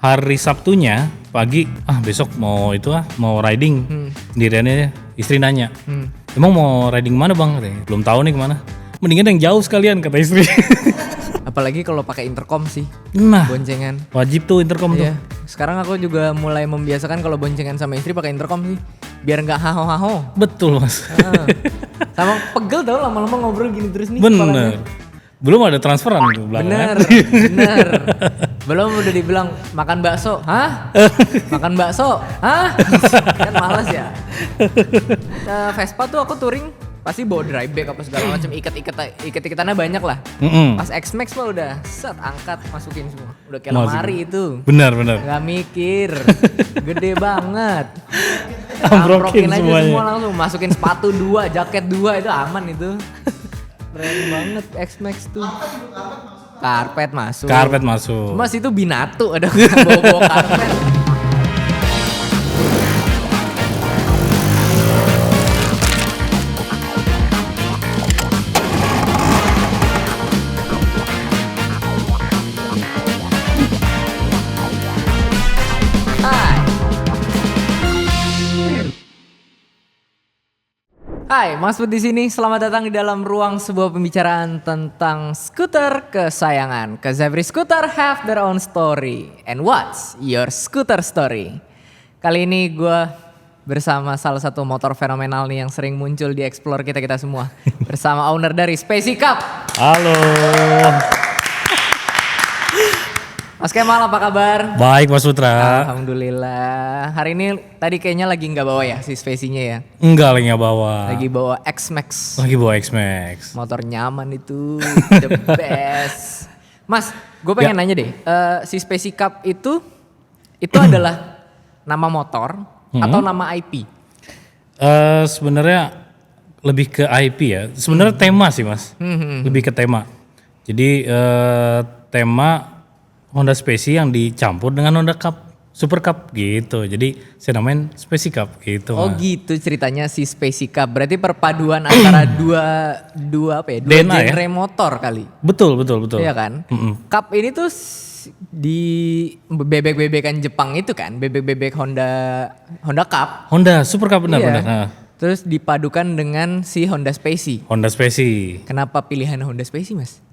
hari Sabtunya pagi, besok mau mau riding. Sendiriannya istri nanya, emang mau riding mana bang? Katanya, belum tahu nih kemana. Mendingan yang jauh sekalian kata istri. Apalagi kalau pakai intercom sih, Nah, boncengan. wajib tuh intercom tuh. Iya. Sekarang aku juga mulai membiasakan kalau boncengan sama istri pakai intercom sih, biar nggak haho-haho. Betul mas. Sama pegel tau lama-lama ngobrol gini terus nih. Bener. kepalanya. Belum ada transferan tuh belakang. Bener. Belum udah dibilang makan bakso, hah? Makan bakso, hah? Kan malas ya. Vespa tuh aku touring pasti bawa dry bag apa segala macam, ikat-ikatannya banyak lah. Pas X-Max mah udah set angkat masukin semua. Udah kayak lemari itu. Benar. Gak mikir, gede banget. Ambrokin aja semuanya. semua langsung, masukin sepatu 2, jaket 2 itu aman itu. Keren banget X-Max tuh. Karpet masuk. Mas itu binatu ada bawa karpet. Hai, Mas Bud di sini. Selamat datang di dalam ruang sebuah pembicaraan tentang skuter kesayangan. Cause every scooter have their own story. And what's your scooter story? Kali ini gue bersama salah satu motor fenomenal nih yang sering muncul di explore kita semua. Bersama owner dari Spacey Cup. Halo. Mas Kemal apa kabar? Baik Mas Putra. Alhamdulillah. Hari ini tadi kayaknya lagi nggak bawa ya si Spacey-nya ya? Enggak lagi nggak bawa. Lagi bawa X-Max. Lagi bawa X-Max. Motor nyaman itu, the best. Mas, gue pengen nanya deh, si Spacey Cup itu adalah nama motor atau nama IP? Sebenarnya lebih ke IP ya. Sebenarnya tema sih Mas. Lebih ke tema. Jadi tema Honda Spacey yang dicampur dengan Honda Cup, Super Cup gitu. Jadi saya namain Spacey Cup gitu. Oh Mas. gitu ceritanya si Spacey Cup. Berarti perpaduan antara dua DNA genre ya? motor kali. Betul. Iya kan? Cup ini tuh di bebek-bebekan Jepang itu kan, bebek-bebek Honda Cup. Honda Super Cup benar. Nah, Terus dipadukan dengan si Honda Spacey. Honda Spacey. Kenapa pilihan Honda Spacey, Mas?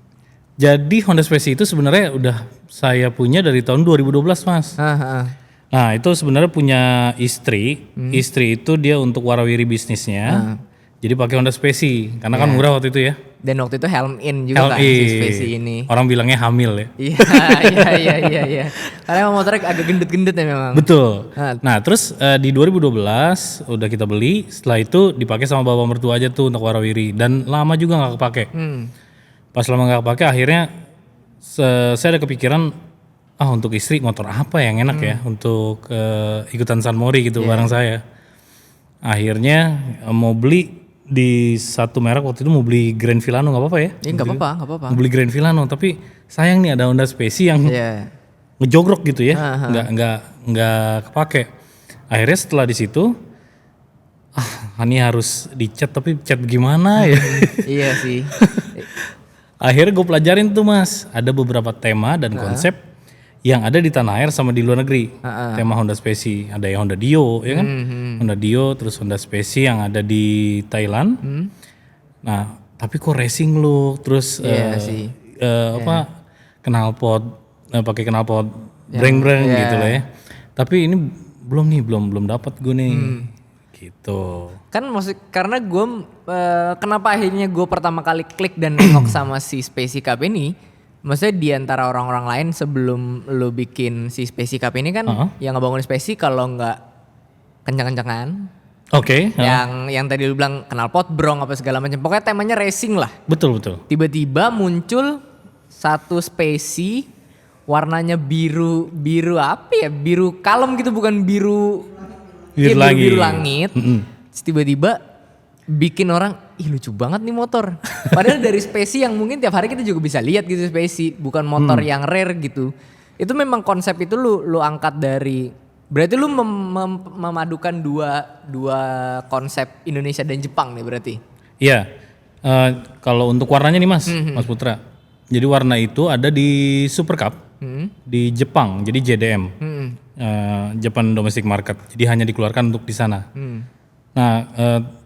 Jadi Honda Spacey itu sebenarnya udah saya punya dari tahun 2012 Mas. Nah itu sebenarnya punya istri. Istri itu dia untuk warawiri bisnisnya. Jadi pakai Honda Spacey karena kan murah waktu itu ya. Dan waktu itu helm in juga kan si Spacey ini. Orang bilangnya hamil ya. Iya. Karena emang motornya agak gendut-gendut ya memang. Betul. Nah terus di 2012 udah kita beli. Setelah itu dipakai sama bapak mertua aja tuh untuk warawiri. Dan lama juga nggak kepake. Pas lama nggak kepake akhirnya saya ada kepikiran untuk istri motor apa yang enak ya untuk ikutan San Mori gitu bareng saya. Akhirnya mau beli di satu merek waktu itu mau beli Grand Filano nggak apa-apa ya? Iya nggak apa-apa. Mau beli Grand Filano tapi sayang nih ada Honda Spacey yang ngejogrok gitu ya, nggak kepake. Akhirnya setelah di situ, ini harus dicat tapi cat gimana ya? Iya sih. Akhirnya gue pelajarin tuh Mas, ada beberapa tema dan konsep yang ada di tanah air sama di luar negeri. Tema Honda Spacey, ada yang Honda Dio ya kan? Honda Dio, terus Honda Spacey yang ada di Thailand. Nah, tapi kok racing look, terus knalpot, pakai knalpot breng-breng gitu lah ya. Tapi ini belum dapat gue nih. Gitu. Kan maksud karena gue kenapa akhirnya gue pertama kali klik dan nengok sama si Spacey Cup ini, maksudnya di antara orang-orang lain sebelum lo bikin si Spacey Cup ini kan yang ngebangun Spacey kalau nggak kencang-kencangan. Oke. Yang tadi lu bilang knalpot brong apa segala macam. Pokoknya temanya racing lah. Betul. Tiba-tiba muncul satu Spacey warnanya biru apa ya? Biru kalem gitu, bukan biru langit. Terus tiba-tiba bikin orang, lucu banget nih motor. Padahal dari Spacey yang mungkin tiap hari kita juga bisa lihat gitu Spacey, bukan motor yang rare gitu. Itu memang konsep itu lu angkat dari, berarti lu memadukan dua konsep Indonesia dan Jepang nih berarti. Iya. Kalau untuk warnanya nih Mas Putra. Jadi warna itu ada di Super Cup. di Jepang, jadi JDM, Japan Domestic Market. Jadi hanya dikeluarkan untuk di sana. Nah,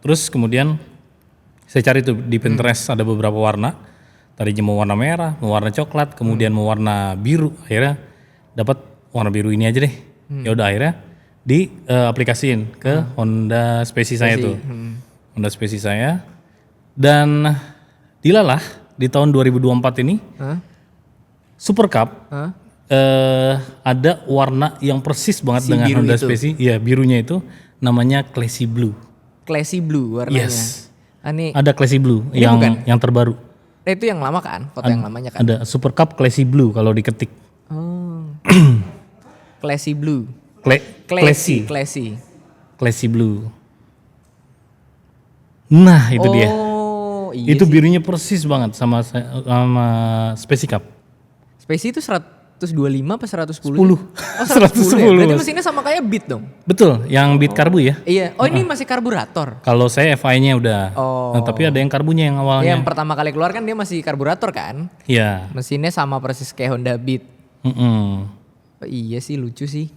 terus kemudian saya cari tuh di Pinterest ada beberapa warna. Tadinya mau warna merah, mau warna coklat, kemudian mau warna biru. Akhirnya dapat warna biru ini aja deh. Ya udah akhirnya di aplikasiin ke Honda Specie saya tuh. Honda Specie saya. Dan dilalah di tahun 2024 ini Super Cup ada warna yang persis banget dengan Honda Specie. Iya, birunya itu namanya Classy Blue. Classy Blue warnanya. Yes. Ada Classy Blue yang terbaru. Itu yang lama kan? Foto yang lamanya kan? Ada Super Cup Classy Blue kalau diketik. Oh. Classy Blue. Classy Blue. Nah, itu dia. Iya itu sih. birunya persis banget sama Specie Cup. Specie itu 125 apa 110? 10. Oh 110 ya? Berarti Mas. mesinnya sama kayak Beat dong? Betul, yang Beat karbu ya. Iya. Oh ini masih karburator? Kalau saya FI-nya udah. Oh. Nah, tapi ada yang karbunya yang awalnya. Yang pertama kali keluar kan dia masih karburator kan? Iya. Mesinnya sama persis kayak Honda Beat. Oh, iya sih lucu sih.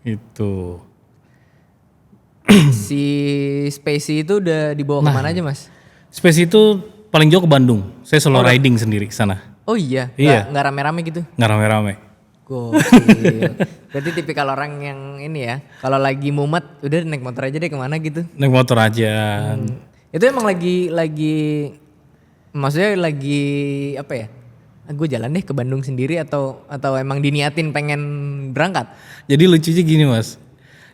Itu. Si Specie itu udah dibawa kemana aja mas? Specie itu paling jauh ke Bandung. Saya solo riding sendiri ke sana. Oh iya? Iya. Nggak rame-rame gitu? Nggak rame-rame. Gokil. Berarti tipikal orang yang ini ya, kalau lagi mumet udah naik motor aja deh kemana gitu. Naik motor aja. Itu emang lagi maksudnya lagi apa ya? Gue jalan deh ke Bandung sendiri atau emang diniatin pengen berangkat? Jadi lucunya gini mas.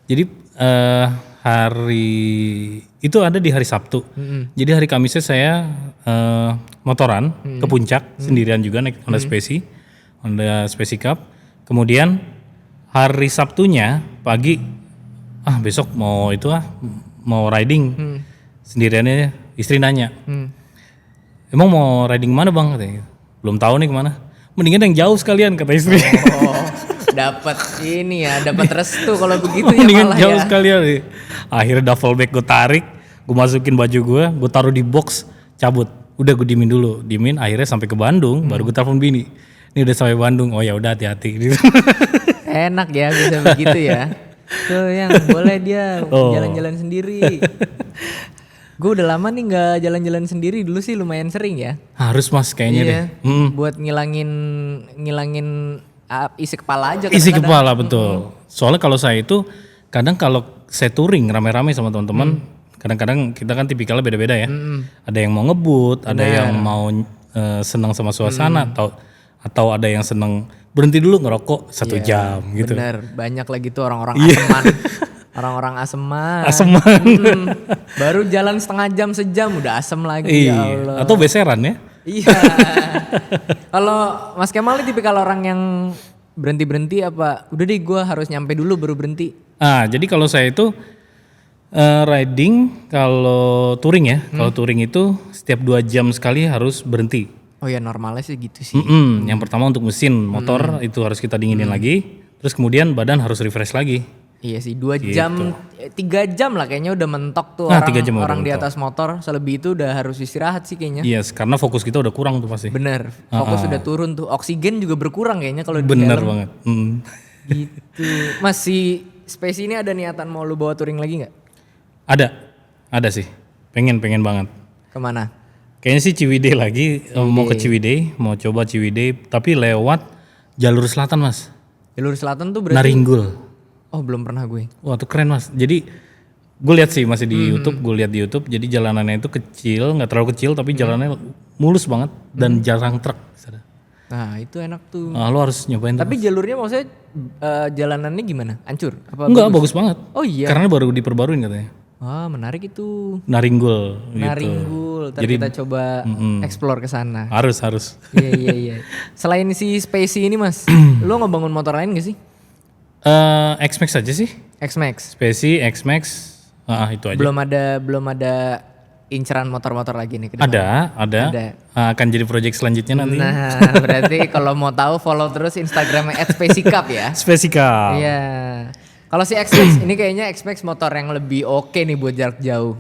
Jadi hari itu ada di hari Sabtu. Jadi hari Kamisnya saya motoran ke puncak sendirian juga naik Honda Specie, Honda Specie Cup. Kemudian hari Sabtunya pagi, besok mau mau riding sendiriannya. Istri nanya, emang mau riding mana bang? Katanya. Belum tahu nih kemana. Mendingan yang jauh sekalian kata istri. Oh, dapat ini ya, dapat restu kalau begitu ya Mendingan malah jauh ya. sekalian. Akhirnya duffel bag gue tarik, gue masukin baju gue taruh di box, cabut. Udah gue diemin dulu, akhirnya sampai ke Bandung, baru gue telepon bini. Ini udah sampai Bandung, oh ya udah hati-hati. Enak ya bisa begitu ya. Tuh yang boleh dia jalan-jalan sendiri. Gue udah lama nih nggak jalan-jalan sendiri, dulu sih lumayan sering ya. Harus mas kayaknya deh. Buat ngilangin isi kepala aja. Isi kepala betul. Soalnya kalau saya itu kadang kalau saya touring rame-rame sama teman-teman, kadang-kadang kita kan tipikalnya beda-beda ya. Ada yang mau ngebut, ada yang mau senang sama suasana, atau ada yang senang berhenti dulu ngerokok 1 jam gitu. Bener, banyak lagi tuh orang-orang aseman. Orang-orang aseman. Baru jalan setengah jam sejam udah asem lagi ya Allah. Atau beseran ya. Iya. Kalau Mas Kemal ini tipikal orang yang berhenti-berhenti apa? Udah deh gue harus nyampe dulu baru berhenti. Jadi kalau saya itu riding kalau touring ya. Kalau touring itu setiap 2 jam sekali harus berhenti. Oh ya normalnya sih gitu sih. Yang pertama untuk mesin motor itu harus kita dinginin lagi. Terus kemudian badan harus refresh lagi. Iya sih 2 jam, 3 jam lah kayaknya udah mentok tuh 3 jam orang di mentok. atas motor. Selebih itu udah harus istirahat sih kayaknya. Iya, karena fokus kita udah kurang tuh pasti. Bener, fokus udah turun tuh. Oksigen juga berkurang kayaknya kalau di Bener helm. banget. Gitu. Mas si Specie ini ada niatan mau lu bawa touring lagi nggak? Ada sih. Pengen banget. Kemana? Kayaknya sih Ciwidey lagi, mau ke Ciwidey, mau coba Ciwidey, tapi lewat jalur selatan mas. Jalur selatan tuh berarti? Naringgul. Oh belum pernah gue. Wah tuh keren mas. Jadi gue lihat sih masih di YouTube, Jadi jalanannya itu kecil, nggak terlalu kecil, tapi jalanannya mulus banget dan jarang truk. Nah itu enak tuh. Lo harus nyobain. Tapi jalurnya maksudnya jalanannya gimana? Hancur? Apa Enggak, bagus banget. Oh iya. Karena baru diperbaruin katanya. Wah menarik itu. Naringgul. Naringgul. Ntar Jadi, kita coba explore ke sana. Harus. Iya. Selain si Specie ini mas, lo ngebangun motor lain gak sih? X-Max aja sih. X-Max. Specie, X-Max, itu aja. Belum ada inceran motor-motor lagi nih ke depan. Ada. Akan jadi project selanjutnya nanti. Nah, berarti kalau mau tahu follow terus Instagramnya @spaceycup ya. Spesial. Iya. Kalau si X-Max ini kayaknya X-Max motor yang lebih oke nih buat jarak jauh.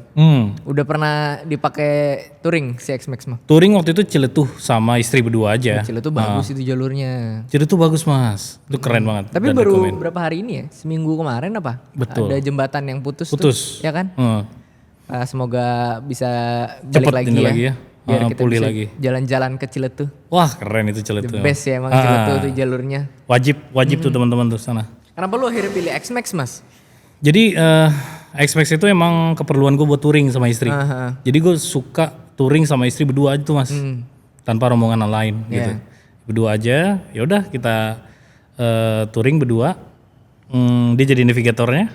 Udah pernah dipakai touring si X-Max mah? Touring waktu itu Ciletuh sama istri berdua aja. Ciletuh bagus itu jalurnya. Ciletuh bagus mas, itu keren banget. Tapi dan baru rekomen. berapa hari ini ya? Seminggu kemarin apa? Betul. Ada jembatan yang putus tuh, ya kan? Semoga bisa balik Cepet lagi ini ya. lagi ya. Biar kita Pulih bisa lagi. jalan-jalan ke Ciletuh. Wah keren itu Ciletuh. The best ya emang Ciletuh tuh jalurnya. Wajib tuh teman-teman tuh sana. Kenapa lu akhirnya pilih X-Max mas? Jadi X-Max itu emang keperluan gue buat touring sama istri. Jadi gue suka touring sama istri berdua aja tuh mas, tanpa rombongan lain gitu. Berdua aja, ya udah kita touring berdua. Dia jadi navigatornya,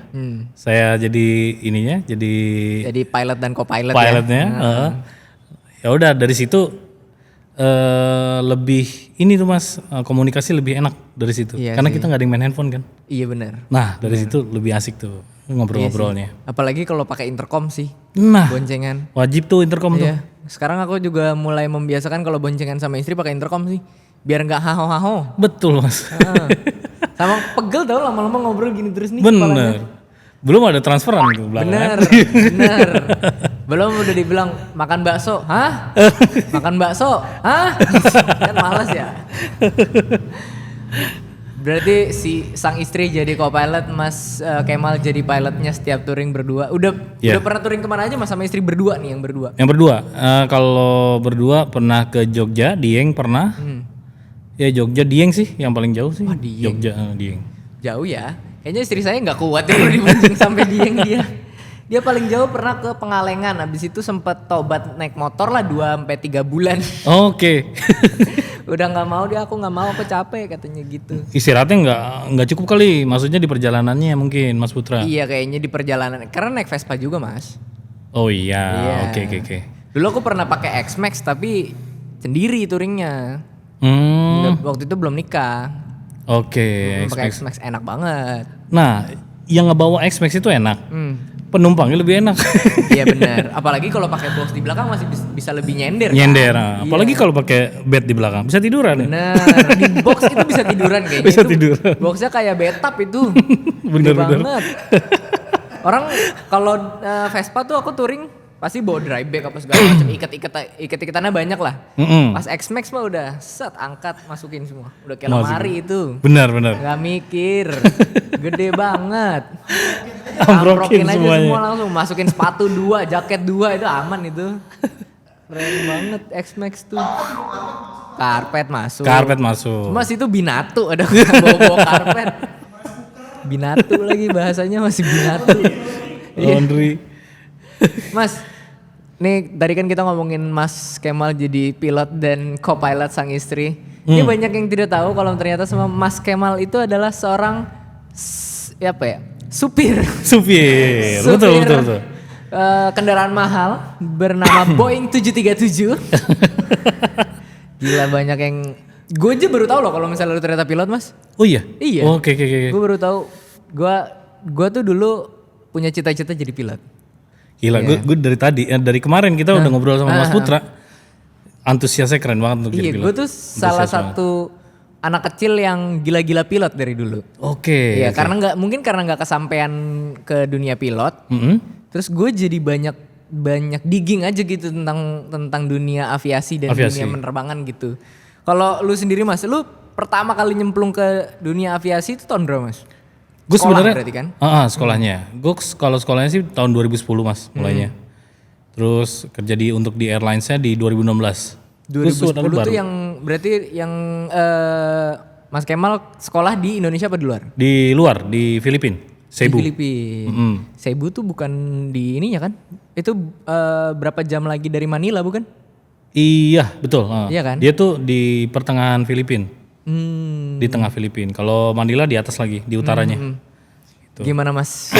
saya jadi ininya, jadi pilot dan co-pilot pilotnya. Ya udah dari situ lebih ini tuh mas, komunikasi lebih enak dari situ. Iya Karena sih. kita nggak ada yang main handphone kan. Iya benar. Nah dari situ lebih asik tuh ngobrol-ngobrolnya. Apalagi kalau pakai intercom sih, Nah boncengan. wajib tuh intercom tuh. Iya. Sekarang aku juga mulai membiasakan kalau boncengan sama istri pakai intercom sih, biar nggak haho-haho. Betul mas. Sama pegel tau lama-lama ngobrol gini terus nih. kepalanya. Bener. Belum ada transferan ke belakang. Bener, bener. Belum udah dibilang makan bakso, hah? Makan bakso, hah? Kan malas ya. Berarti si sang istri jadi co-pilot, Mas Kemal jadi pilotnya setiap touring berdua. Udah pernah touring kemana aja Mas sama istri berdua nih yang berdua? Yang berdua, kalau berdua pernah ke Jogja, Dieng pernah. Ya Jogja, Dieng sih yang paling jauh sih. Dieng. Jogja, Dieng. Jauh ya. Kayaknya istri saya nggak kuat ya kalau dibonceng sampai Dieng dia. Dia paling jauh pernah ke Pengalengan. Habis itu sempet tobat naik motor lah 2-3 bulan. Oke. Udah nggak mau dia, aku nggak mau, aku capek katanya gitu. Istirahatnya nggak cukup kali, maksudnya di perjalanannya mungkin Mas Putra. Iya kayaknya di perjalanan. Karena naik Vespa juga Mas. Oh iya, oke. Dulu aku pernah pakai X-Max tapi sendiri touringnya. Waktu itu belum nikah. Oke. Pakai X-Max enak banget. Nah, yang ngebawa X-Max itu enak. Penumpangnya lebih enak. Iya benar. Apalagi kalau pakai box di belakang masih bisa lebih nyender. Nyender. Kan? Apalagi kalau pakai bed di belakang, bisa tiduran. Bener. Di box itu bisa tiduran kayaknya. Bisa itu tiduran. Boxnya kayak betap itu. Bener. Banget. Orang kalau Vespa tuh aku touring pasti bawa dry bag apa segala macam, ikat-ikatannya banyak lah. Pas X-Max mah udah set angkat masukin semua. Udah kayak lemari itu. Benar. Gak mikir. Gede banget. Ambrokin aja semuanya. semua langsung, masukin sepatu 2, jaket 2 itu aman itu. Keren banget X-Max tuh. Karpet masuk. Mas itu binatu, ada bawa karpet. Binatu lagi bahasanya masih binatu. Laundry. Mas, nih tadi kan kita ngomongin Mas Kemal jadi pilot dan co-pilot sang istri. Ini banyak yang tidak tahu kalau ternyata sama Mas Kemal itu adalah seorang supir. Betul. Kendaraan mahal bernama Boeing 737. Gila banyak yang, gue aja baru tahu loh kalau misalnya lu ternyata pilot Mas. Oh iya? Iya. Oke. Gue baru tahu. Gue tuh dulu punya cita-cita jadi pilot. Gila, gue dari kemarin kita udah ngobrol sama Mas Putra. Antusiasnya keren banget untuk jadi pilot. Iya, gue tuh salah satu anak kecil yang gila-gila pilot dari dulu. Oke. Iya, karena nggak kesampaian ke dunia pilot. Terus gue jadi banyak digging aja gitu tentang dunia aviasi dan dunia penerbangan gitu. Kalau lu sendiri Mas, lu pertama kali nyemplung ke dunia aviasi itu tahun berapa Mas? Gue sebenarnya berarti kan? Sekolahnya. Gue kalau sekolahnya sih tahun 2010 Mas mulainya. Terus kerja untuk di airlines-nya di 2016. 2010 tuh yang berarti yang Mas Kemal sekolah di Indonesia apa di luar? Di luar, di Filipina. Cebu. Di Filipina. Cebu tuh bukan di ininya kan? Itu berapa jam lagi dari Manila bukan? Iya, betul. Iya kan? Dia tuh di pertengahan Filipina. Di tengah Filipina. Kalau Manila di atas lagi, di utaranya. Gitu. Gimana Mas?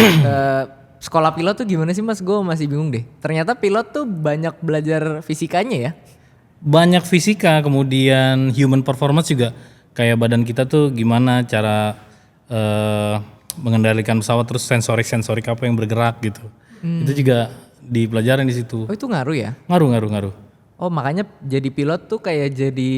Sekolah pilot tuh gimana sih Mas? Gue masih bingung deh. Ternyata pilot tuh banyak belajar fisikanya ya? Banyak fisika, kemudian human performance juga. Kayak badan kita tuh gimana cara mengendalikan pesawat, terus sensorik apa yang bergerak gitu. Itu juga dipelajarin di situ. Oh itu ngaruh ya? Ngaruh. Oh makanya jadi pilot tuh kayak jadi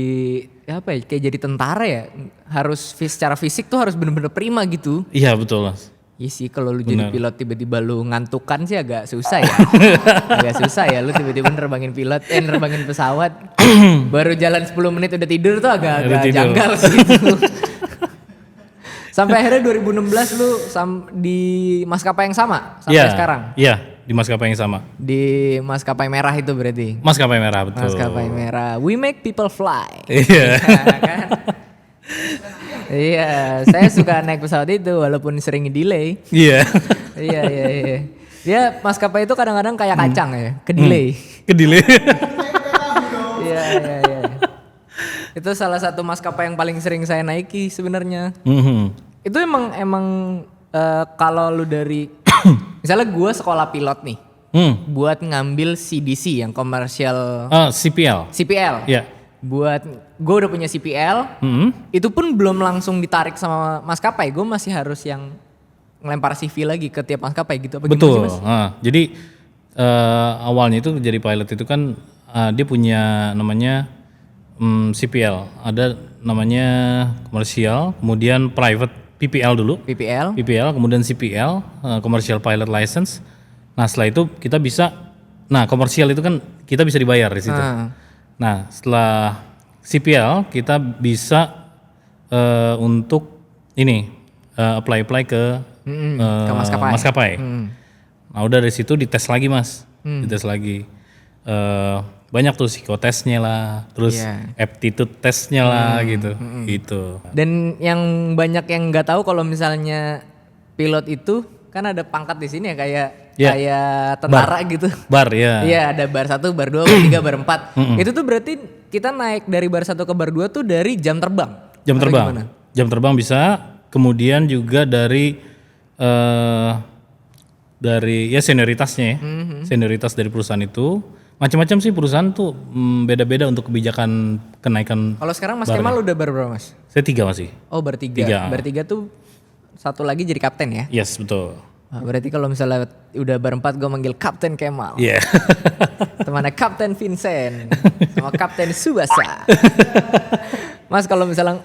kayak jadi tentara ya, harus secara fisik tuh harus bener-bener prima gitu. Iya betul Mas. Iya sih kalau lu jadi pilot tiba-tiba lu ngantukan sih agak susah ya. Agak susah ya lu tiba-tiba nerbangin pesawat. Baru jalan 10 menit udah tidur tuh agak janggal sih itu. Sampai akhirnya 2016 lu di maskapai yang sama sampai sekarang? Iya, di maskapai yang sama. Di maskapai merah itu berarti? Maskapai merah, betul. Maskapai merah. We make people fly. Iya. Kan? Iya, saya suka naik pesawat itu walaupun sering delay. Iya. Iya. Dia maskapai itu kadang-kadang kayak kacang ya, ke delay. Ke delay. Iya. Itu salah satu maskapai yang paling sering saya naiki sebenarnya. Itu emang kalau lu dari misalnya gue sekolah pilot nih, buat ngambil CDC yang komersial. CPL. CPL. Iya. Buat gue udah punya CPL, itu pun belum langsung ditarik sama maskapai, gue masih harus yang ngelempar CV lagi ke tiap maskapai gitu. Apa Betul. Sih, Mas? Jadi awalnya itu jadi pilot itu kan dia punya namanya CPL, ada namanya komersial, kemudian private PPL dulu. PPL, kemudian CPL, Commercial Pilot License. Nah setelah itu kita bisa, komersial itu kan kita bisa dibayar di situ. Nah setelah CPL kita bisa untuk ini apply ke maskapai. Nah udah dari situ dites lagi Mas, dites lagi. Banyak tuh psikotesnya lah, terus aptitude tesnya lah gitu. Dan yang banyak yang nggak tahu kalau misalnya pilot itu kan ada pangkat di sini ya kayak tentara gitu. Bar ya. Iya ada bar 1, bar 2, bar 3, bar 4. Itu tuh berarti kita naik dari bar 1 ke bar 2 tuh dari jam terbang. Jam terbang bisa, kemudian juga dari ya senioritasnya ya. Senioritas dari perusahaan itu. Macam-macam sih perusahaan tuh beda-beda untuk kebijakan kenaikan. Kalau sekarang Mas Kemal udah bar berapa Mas? Saya 3 masih. Oh bar 3. Bar 3 tuh satu lagi jadi kapten ya? Yes betul. Berarti kalau misalnya udah bar 4 gue manggil Kapten Kemal. Iya. Temannya Kapten Vincent sama Kapten Subasa. Mas kalau misalnya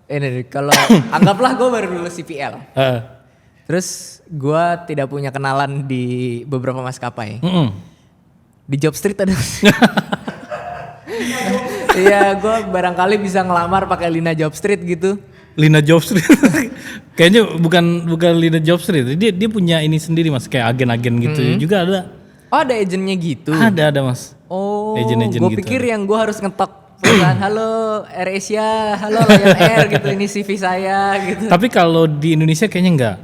ini kalau anggaplah gue baru lulus CPL. Terus gue tidak punya kenalan di beberapa maskapai. Di Job Street ada. Iya, gue barangkali bisa ngelamar pakai Lina Job Street gitu. Lina Job Street. Kayaknya bukan Lina Job Street. Dia punya ini sendiri Mas, kayak agen-agen gitu juga ada. Oh, ada agennya gitu. Ada Mas. Oh, agen-agen gue gitu. Pikir yang gue harus ngetok perusahaan, halo AirAsia, halo Lion Air gitu, ini CV saya gitu. Tapi kalau di Indonesia kayaknya nggak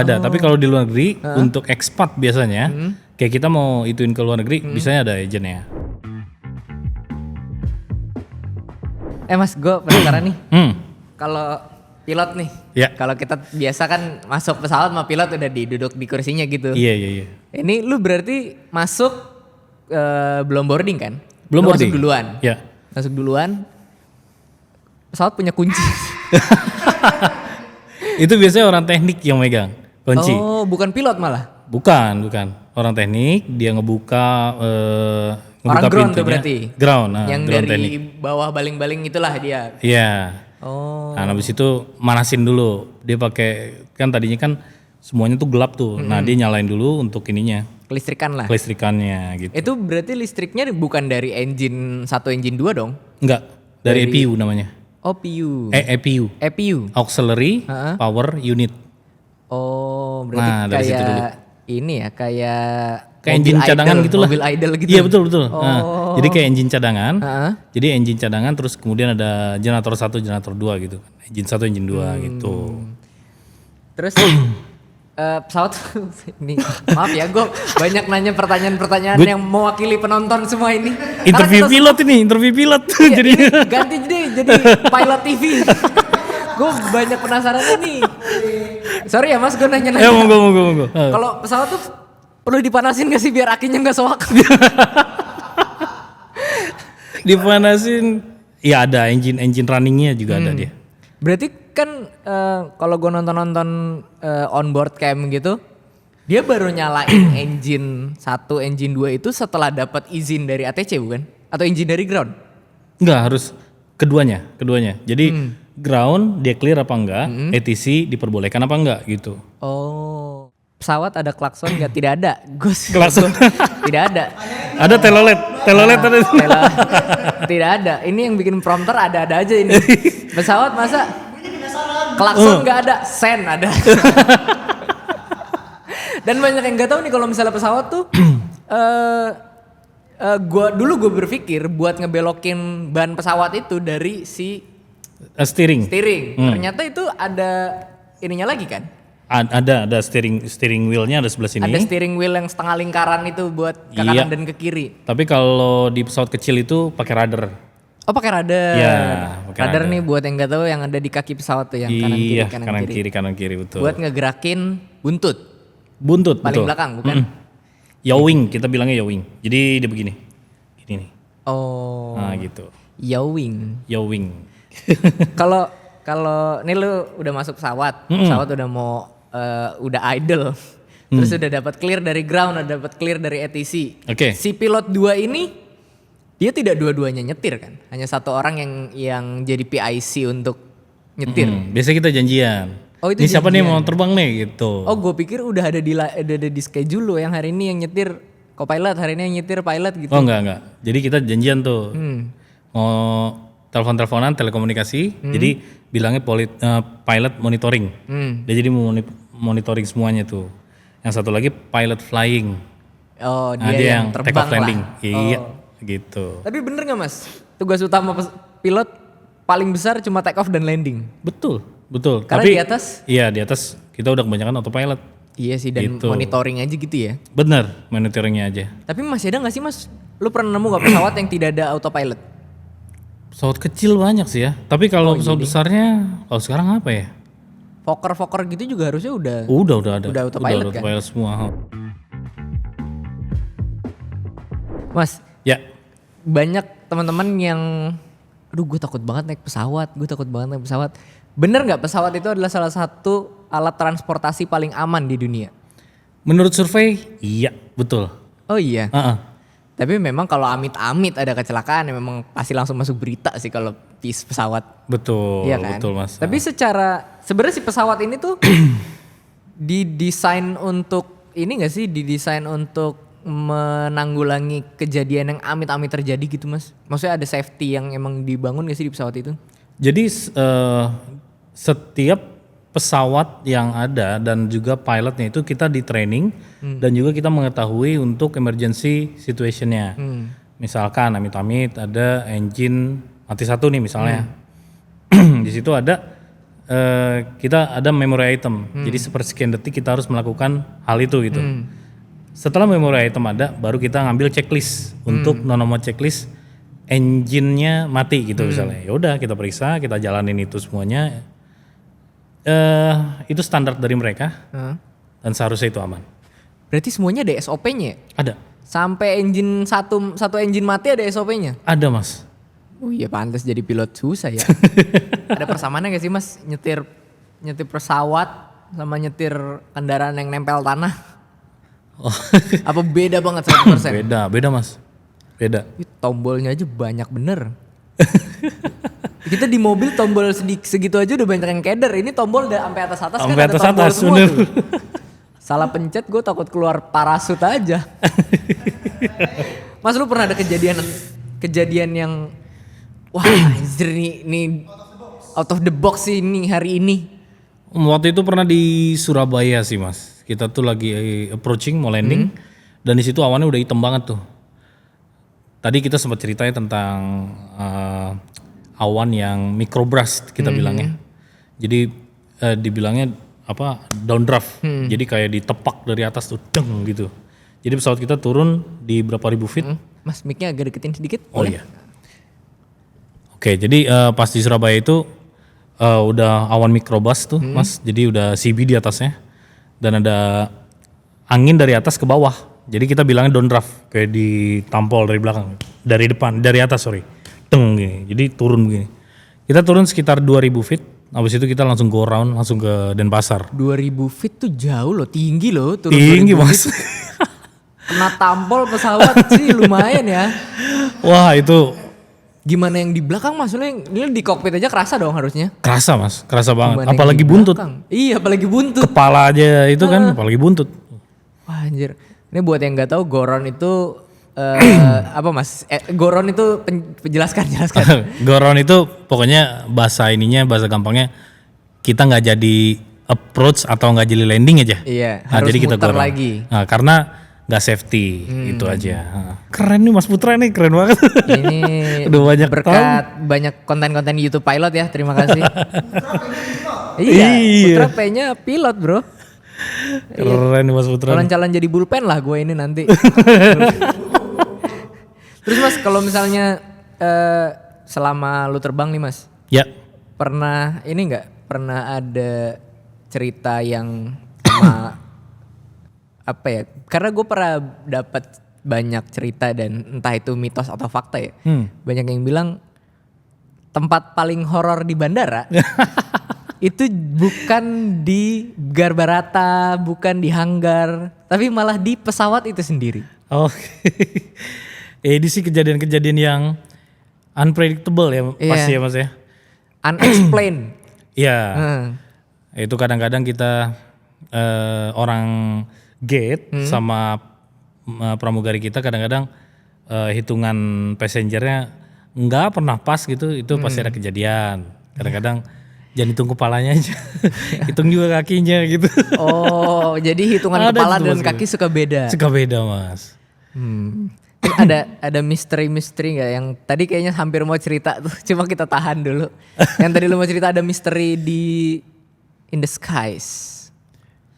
ada. Tapi kalau di luar negeri untuk expat biasanya kayak kita mau ituin ke luar negeri, biasanya ada agennya. Mas, gue penasaran nih. Kalau pilot nih, kalau kita biasa kan masuk pesawat sama pilot udah duduk di kursinya gitu. Iya. Ini lu berarti masuk belum boarding kan? Belum boarding. Masuk duluan. Iya. Masuk duluan. Pesawat punya kunci. Itu biasanya orang teknik yang megang kunci. Oh, bukan pilot malah? Bukan. Orang teknik dia ngebuka orang ground pintunya. Tuh berarti? Ground, yang ground dari teknik. Bawah baling-baling itulah dia? Iya. Oh. Nah habis itu manasin dulu. Dia pakai, kan tadinya kan semuanya tuh gelap tuh. Nah dia nyalain dulu untuk ininya. Kelistrikan lah? Kelistrikannya gitu. Itu berarti listriknya bukan dari engine 1, engine 2 dong? Enggak, dari EPU namanya. Oh PU. EPU. Auxiliary Power Unit. Oh berarti dari situ dulu. Ini ya kayak engine cadangan gitu lah. Mobil idle gitu. Iya betul. Jadi kayak engine cadangan. Jadi engine cadangan terus kemudian ada generator 1, generator 2 gitu. Engine 1, engine 2 gitu. Terus pesawat ini maaf ya gue banyak nanya pertanyaan-pertanyaan yang mewakili penonton semua ini. Interview pilot. Iya, jadi ganti jadi pilot TV. Gue banyak penasaran nih. Sorry ya Mas, gue nanya-nanya. Ya monggo. Kalau pesawat tuh perlu dipanasin gak sih biar akinya gak soak? Dipanasin, ya ada engine runningnya juga ada dia. Berarti kan kalau gue nonton onboard cam gitu, dia baru nyalain engine 1, engine 2 itu setelah dapat izin dari ATC bukan? Atau izin dari ground? Enggak, harus keduanya. Jadi ground dia clear apa enggak, ATC diperbolehkan apa enggak gitu. Oh, pesawat ada klakson nggak? Tidak ada, Gus. Klakson. Tidak ada. Ada telolet ada. Tidak ada. Ini yang bikin prompter ada-ada aja ini. Pesawat masa klakson nggak ada, sen ada. Dan banyak yang nggak tahu nih kalau misalnya pesawat tuh, gue berpikir buat ngebelokin ban pesawat itu dari si Steering. Ternyata itu ada ininya lagi kan? Ada steering wheelnya ada sebelah sini. Ada steering wheel yang setengah lingkaran itu buat ke kanan dan ke kiri. Tapi kalau di pesawat kecil itu pakai rudder. Oh pakai rudder. Iya, pakai rudder nih buat yang nggak tahu yang ada di kaki pesawat tuh yang kanan kiri betul. Buat ngegerakin buntut paling betul. belakang bukan? Yowing, kita bilangnya yowing. Jadi dia begini. Ini nih. Oh. Nah gitu. Yowing. Kalau nih lu udah masuk pesawat udah mau udah idle. Terus udah dapat clear dari ground, udah dapat clear dari ATC. Oke. Si pilot 2 ini dia tidak dua-duanya nyetir kan? Hanya satu orang yang jadi PIC untuk nyetir. Biasanya kita janjian. Oh, itu ini siapa nih janjian. mau terbang nih gitu. Oh gue pikir udah ada di schedule lo yang hari ini yang nyetir co-pilot, hari ini yang nyetir pilot gitu. Oh enggak. Jadi kita janjian tuh. Mau telepon-teleponan, telekomunikasi. Jadi bilangnya pilot monitoring. Dia jadi monitoring semuanya tuh. Yang satu lagi pilot flying. Oh dia yang terbang take off landing. lah. Iya gitu. Tapi bener gak mas? Tugas utama pilot paling besar cuma take off dan landing. Betul. Karena Tapi di atas? Iya di atas kita udah kebanyakan autopilot. Iya sih dan gitu. monitoring aja gitu ya. Bener monitoringnya aja. Tapi masih ada gak sih mas? Lu pernah nemu gak pesawat yang tidak ada autopilot? Pesawat kecil banyak sih ya. Tapi kalau pesawat besarnya, kalau sekarang apa ya? Fokker gitu juga harusnya udah ada. Udah autopilot kan? Autopilot semua. Mas, Ya. banyak teman-teman yang aduh gue takut banget naik pesawat. Bener gak pesawat itu adalah salah satu alat transportasi paling aman di dunia? Menurut survei, iya betul. Oh iya. Uh-uh. Tapi memang kalau amit-amit ada kecelakaan ya memang pasti langsung masuk berita sih kalau pesawat. Betul, Iya kan? betul mas. Tapi sebenarnya si pesawat ini tuh didesain untuk ini gak sih? Didesain untuk menanggulangi kejadian yang amit-amit terjadi gitu mas? Maksudnya ada safety yang emang dibangun gak sih di pesawat itu? Jadi setiap pesawat yang ada dan juga pilotnya itu kita di training dan juga kita mengetahui untuk emergency situationnya. Misalkan amit-amit ada engine mati satu nih misalnya. Di situ ada kita ada memory item. Jadi sepersekian detik kita harus melakukan hal itu gitu. Setelah memory item ada, baru kita ngambil checklist untuk nomor checklist engine-nya mati gitu misalnya. Ya udah kita periksa, kita jalanin itu semuanya. Itu standar dari mereka dan seharusnya itu aman. Berarti semuanya ada SOP-nya? Ada. Sampai engine satu engine mati ada SOP-nya? Ada mas. Oh iya pantas jadi pilot susah ya. Ada persamaannya gak sih mas nyetir pesawat sama nyetir kendaraan yang nempel tanah? Oh. Apa beda banget 100%? Beda mas. Beda. Tombolnya aja banyak bener. Kita di mobil tombol segitu aja udah banyak yang keder. Ini tombol udah sampai atas kan ada tombol semua bener. tuh. Salah pencet gue takut keluar parasut aja. Mas lu pernah ada kejadian yang wah anjir nih out of the box sih ini hari ini. Waktu itu pernah di Surabaya sih mas. Kita tuh lagi approaching mau landing dan di situ awannya udah hitam banget tuh. Tadi kita sempat ceritanya tentang awan yang microburst kita bilangnya. Jadi dibilangnya apa downdraft. Jadi kayak ditepak dari atas tuh deng gitu. Jadi pesawat kita turun di berapa ribu feet. Mas mic-nya agak deketin sedikit. Oh iya. Oke, jadi pas di Surabaya itu udah awan microburst tuh mas. Jadi udah CB di atasnya. Dan ada angin dari atas ke bawah. Jadi kita bilangnya downdraft. Kayak ditampol dari belakang. Dari depan, dari atas sorry. Deng gini, jadi turun begini. Kita turun sekitar 2000 feet. Habis itu kita langsung go round, langsung ke Denpasar. 2000 feet tuh jauh loh, tinggi loh. Turun tinggi mas. Kena tampol pesawat sih lumayan ya. Wah itu Gimana yang di belakang maksudnya ini di kokpit aja kerasa dong harusnya. Kerasa Mas, kerasa banget. Gimana yang Apalagi di buntut. belakang? Iya, apalagi buntut. Kepala aja itu kan, apalagi buntut. Wah anjir. Ini buat yang nggak tahu Goron itu apa Mas? Goron itu jelaskan. Goron itu pokoknya bahasa gampangnya kita nggak jadi approach atau nggak jadi landing aja. Iya, Nah, harus jadi kita muter goron. lagi. Nah, karena nggak safety itu aja. Keren nih Mas Putra nih, keren banget. Ini Udah banyak berkat banyak konten-konten YouTube pilot ya, terima kasih. Iya, Putra P-nya pilot bro. Keren nih Mas Putra. Calon-calon jadi bullpen lah gue ini nanti. Terus Mas kalau misalnya selama lu terbang nih Mas, Ya. pernah ini nggak? Pernah ada cerita yang sama apa ya? Karena gue pernah dapat banyak cerita dan entah itu mitos atau fakta ya. Banyak yang bilang tempat paling horor di bandara itu bukan di Garbarata, bukan di hanggar, tapi malah di pesawat itu sendiri. Oke. Ini sih kejadian-kejadian yang unpredictable ya pasti ya Mas ya. Unexplained. Iya. Itu kadang-kadang kita orang gate sama pramugari kita kadang-kadang hitungan passengernya nggak pernah pas gitu, itu pasti ada kejadian. Kadang-kadang jangan hitung kepalanya aja, hitung juga kakinya gitu. Oh, jadi hitungan Ada kepala tuh, dan Mas. kaki suka beda. Suka beda Mas. Terus ada misteri nggak yang tadi kayaknya hampir mau cerita tuh, cuma kita tahan dulu. Yang tadi lu mau cerita ada misteri di In the Skies.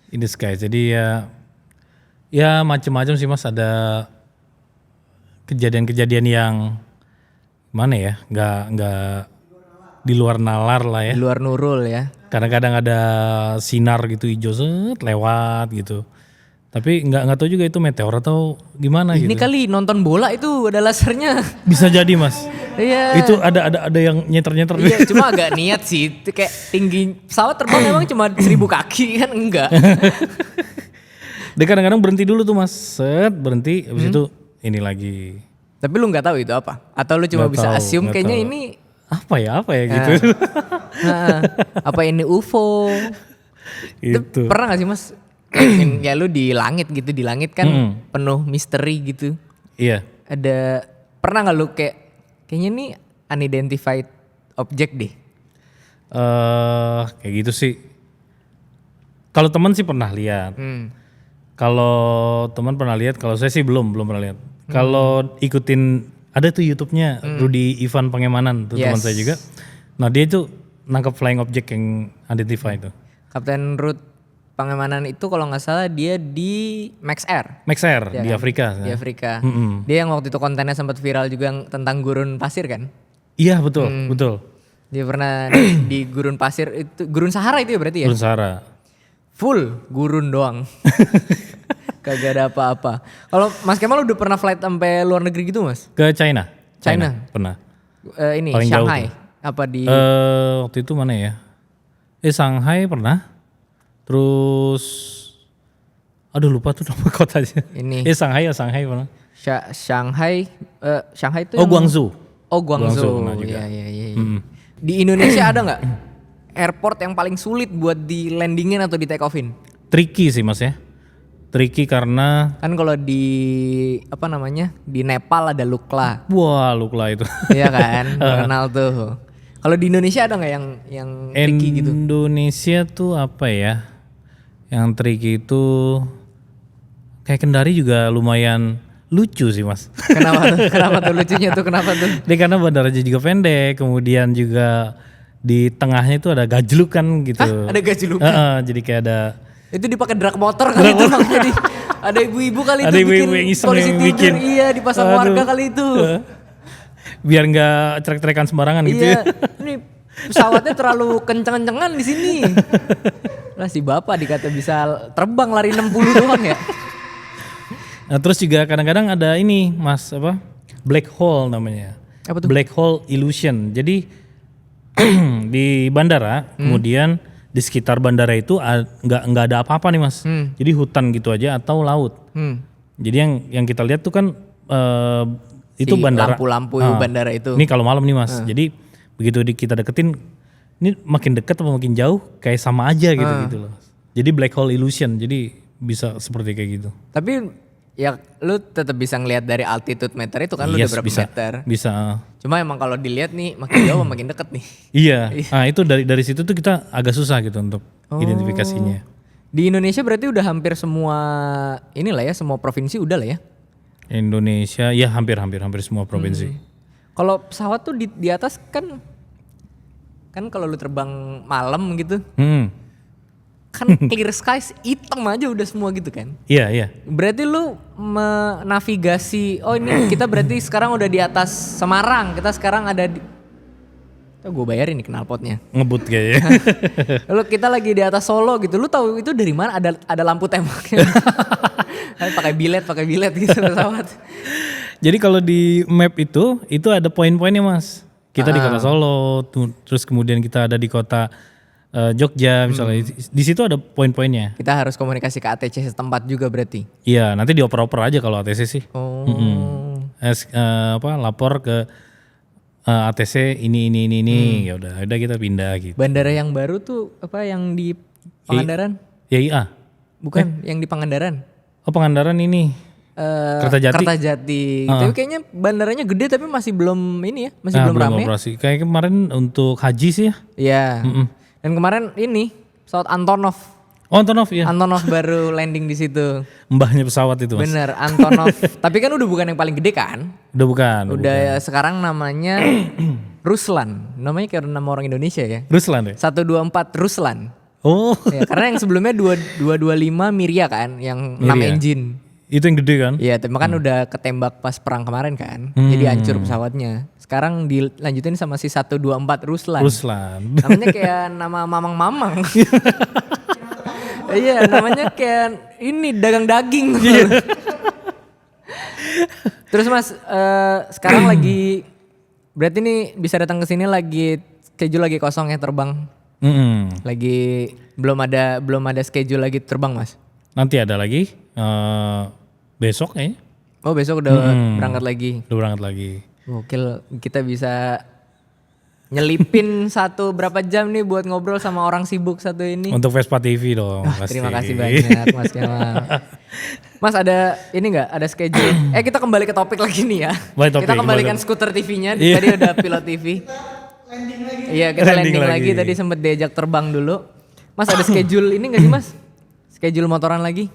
In the sky. Jadi ya macam-macam sih Mas, ada kejadian-kejadian yang mana ya, nggak di luar nalar lah ya. Di luar nurul ya. Kadang-kadang ada sinar gitu hijau set lewat gitu. Tapi nggak tahu juga itu meteor atau gimana Ini gitu. kali nonton bola itu ada lasernya. Bisa jadi Mas. Iya. Itu ada yang nyeter-nyeter. Iya, cuma agak niat sih. Itu kayak tinggi pesawat terbang emang cuma 1000 kaki kan enggak. Dia kadang-kadang berhenti dulu tuh Mas. Set berhenti habis itu ini lagi. Tapi lu nggak tahu itu apa? Atau lu cuma Nggak bisa tahu, assume nggak kayaknya tahu. ini Apa ya gitu. apa ini UFO? Itu. Pernah gak sih Mas? Kayak ya lu di langit gitu, di langit kan penuh misteri gitu. Iya. Ada pernah nggak lu kayaknya nih unidentified object deh? Kayak gitu sih. Kalau teman sih pernah lihat. Kalau teman pernah lihat, kalau saya sih belum pernah lihat. Kalau ikutin ada tuh YouTube-nya Rudy Ivan Pangemanan tuh teman saya juga. Nah dia itu nangkap flying object yang identify itu. Kapten Ruth Pangemanan itu kalau nggak salah dia di Max Air. Max Air Ya di kan? Afrika. Di Afrika. Dia yang waktu itu kontennya sempat viral juga yang tentang gurun pasir kan? Iya betul, betul. Dia pernah di gurun pasir itu, gurun Sahara itu ya berarti ya? Gurun Sahara. Full gurun doang. Kagak ada apa-apa. Kalau Mas Kemal udah pernah flight sampai luar negeri gitu Mas? Ke China. China? Pernah. Ini Paling jauh Shanghai. Apa di Waktu itu mana ya? Shanghai pernah. Terus aduh lupa tuh nama kotanya. ini Shanghai pernah. Shanghai Shanghai itu Oh Guangzhou. Oh Guangzhou. pernah juga. Iya. Di Indonesia ada nggak airport yang paling sulit buat di landingin atau di take offin? Tricky sih Mas ya. Tricky karena Kan kalau di apa namanya di Nepal ada Lukla, wah Lukla itu. iya kan, terkenal tuh. Kalau di Indonesia ada nggak yang tricky gitu? Indonesia tuh apa ya? Yang tricky itu kayak Kendari juga lumayan lucu sih Mas. Kenapa tuh? Kenapa tuh lucunya tuh? Kenapa tuh? Dia karena bandaranya juga pendek, kemudian juga di tengahnya itu ada gajluk kan gitu. Hah? Ada gajluk? Jadi kayak ada Itu dipakai drag motor kali itu makanya ada ibu-ibu kali Ada itu ibu-ibu bikin yang iseng polisi yang tidur. bikin. Iya dipasang Aduh. warga kali itu. biar nggak trek-trekan sembarangan gitu Iya, ya. ini pesawatnya terlalu kenceng-kencengan di sini. Lah si bapak dikata bisa terbang lari 60 doang ya. Nah, terus juga kadang-kadang ada ini Mas apa? Black hole namanya. Apa tuh? Black hole illusion. Jadi di bandara, kemudian di sekitar bandara itu nggak ada apa-apa nih Mas. Jadi hutan gitu aja atau laut. Jadi yang kita lihat tuh kan Itu bandara. Lampu-lampu bandara itu. Ini kalau malam nih Mas. Jadi begitu kita deketin, ini makin deket atau makin jauh kayak sama aja gitu loh. Jadi black hole illusion. Jadi bisa seperti kayak gitu. Tapi ya lu tetap bisa ngelihat dari altitude meter itu kan lu udah berapa meter. Bisa. Cuma emang kalau dilihat nih makin jauh makin deket nih. Iya. Nah itu dari situ tuh kita agak susah gitu untuk identifikasinya. Di Indonesia berarti udah hampir semua inilah ya, semua provinsi udah lah ya. Indonesia ya hampir semua provinsi. Kalau pesawat tuh di atas kan kalau lu terbang malam gitu kan clear skies hitam aja udah semua gitu kan. Iya. Berarti lu menavigasi, oh ini kita berarti sekarang udah di atas Semarang, kita sekarang ada di, gue bayarin nih knalpotnya. Ngebut kayaknya. Lalu kita lagi di atas Solo gitu, lu tahu itu dari mana ada lampu tembaknya. pakai bilet gitu pesawat. Jadi kalau di map itu ada poin-poinnya Mas. Kita di kota Solo, terus kemudian kita ada di kota Jogja misalnya. Di situ ada poin-poinnya. Kita harus komunikasi ke ATC setempat juga berarti. Iya, nanti dioper-oper aja kalau ATC sih. Lapor ke ATC ini ya udah kita pindah gitu. Bandara yang baru tuh apa yang di Pangandaran? YIA. Bukan, yang di Pangandaran. Oh, Pangandaran ini. Kertajati. Tapi kayaknya bandaranya gede tapi masih belum ini ya, masih belum rame. Operasi. Kayak kemarin untuk haji sih ya. Iya. Dan kemarin ini pesawat Antonov. Oh, Antonov ya. Antonov baru landing di situ. Mbahnya pesawat itu Mas. Bener, Antonov. Tapi kan udah bukan yang paling gede kan? Udah bukan. Udah sekarang namanya Ruslan. Namanya kayak nama orang Indonesia ya. Ruslan ya? 124 Ruslan. Oh. Ya, karena yang sebelumnya 225 Miria kan, yang 6 engine. Itu yang gede kan? Iya, tapi kan udah ketembak pas perang kemarin kan. Jadi hancur pesawatnya. Sekarang dilanjutin sama si 124 Ruslan. Namanya kayak nama mamang-mamang. Iya, namanya kayak ini dagang daging. Terus Mas, sekarang lagi berarti nih bisa datang ke sini lagi schedule lagi kosong ya terbang. Lagi belum ada schedule lagi terbang Mas. Nanti ada lagi besok kayaknya. Oh, besok udah berangkat lagi. Udah berangkat lagi. Gokil, kita bisa nyelipin berapa jam nih buat ngobrol sama orang sibuk satu ini. Untuk Vespa TV dong. Terima kasih banyak Mas Kemal. Mas ada ini nggak? Ada schedule? Kita kembali ke topik lagi nih ya. Kita kembalikan skuter TV-nya. Tadi udah pilot TV. Iya, kita landing lagi. Tadi sempet diajak terbang dulu. Mas ada schedule ini nggak sih Mas? Schedule motoran lagi?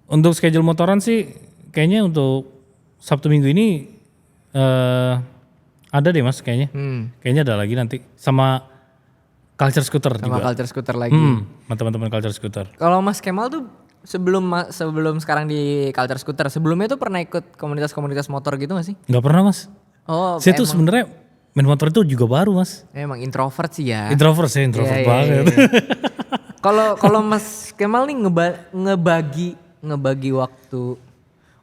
Untuk schedule motoran sih kayaknya untuk Sabtu Minggu ini ada deh Mas kayaknya. Kayaknya ada lagi nanti sama Culture Scooter juga. Sama Culture Scooter lagi. Sama teman-teman Culture Scooter. Kalau Mas Kemal tuh sebelum sekarang di Culture Scooter, sebelumnya tuh pernah ikut komunitas-komunitas motor gitu gak sih? Gak pernah Mas. Oh, saya tuh sebenarnya main motor itu juga baru Mas. Emang introvert sih ya. Introvert banget. Kalau Mas Kemal nih ngebagi waktu.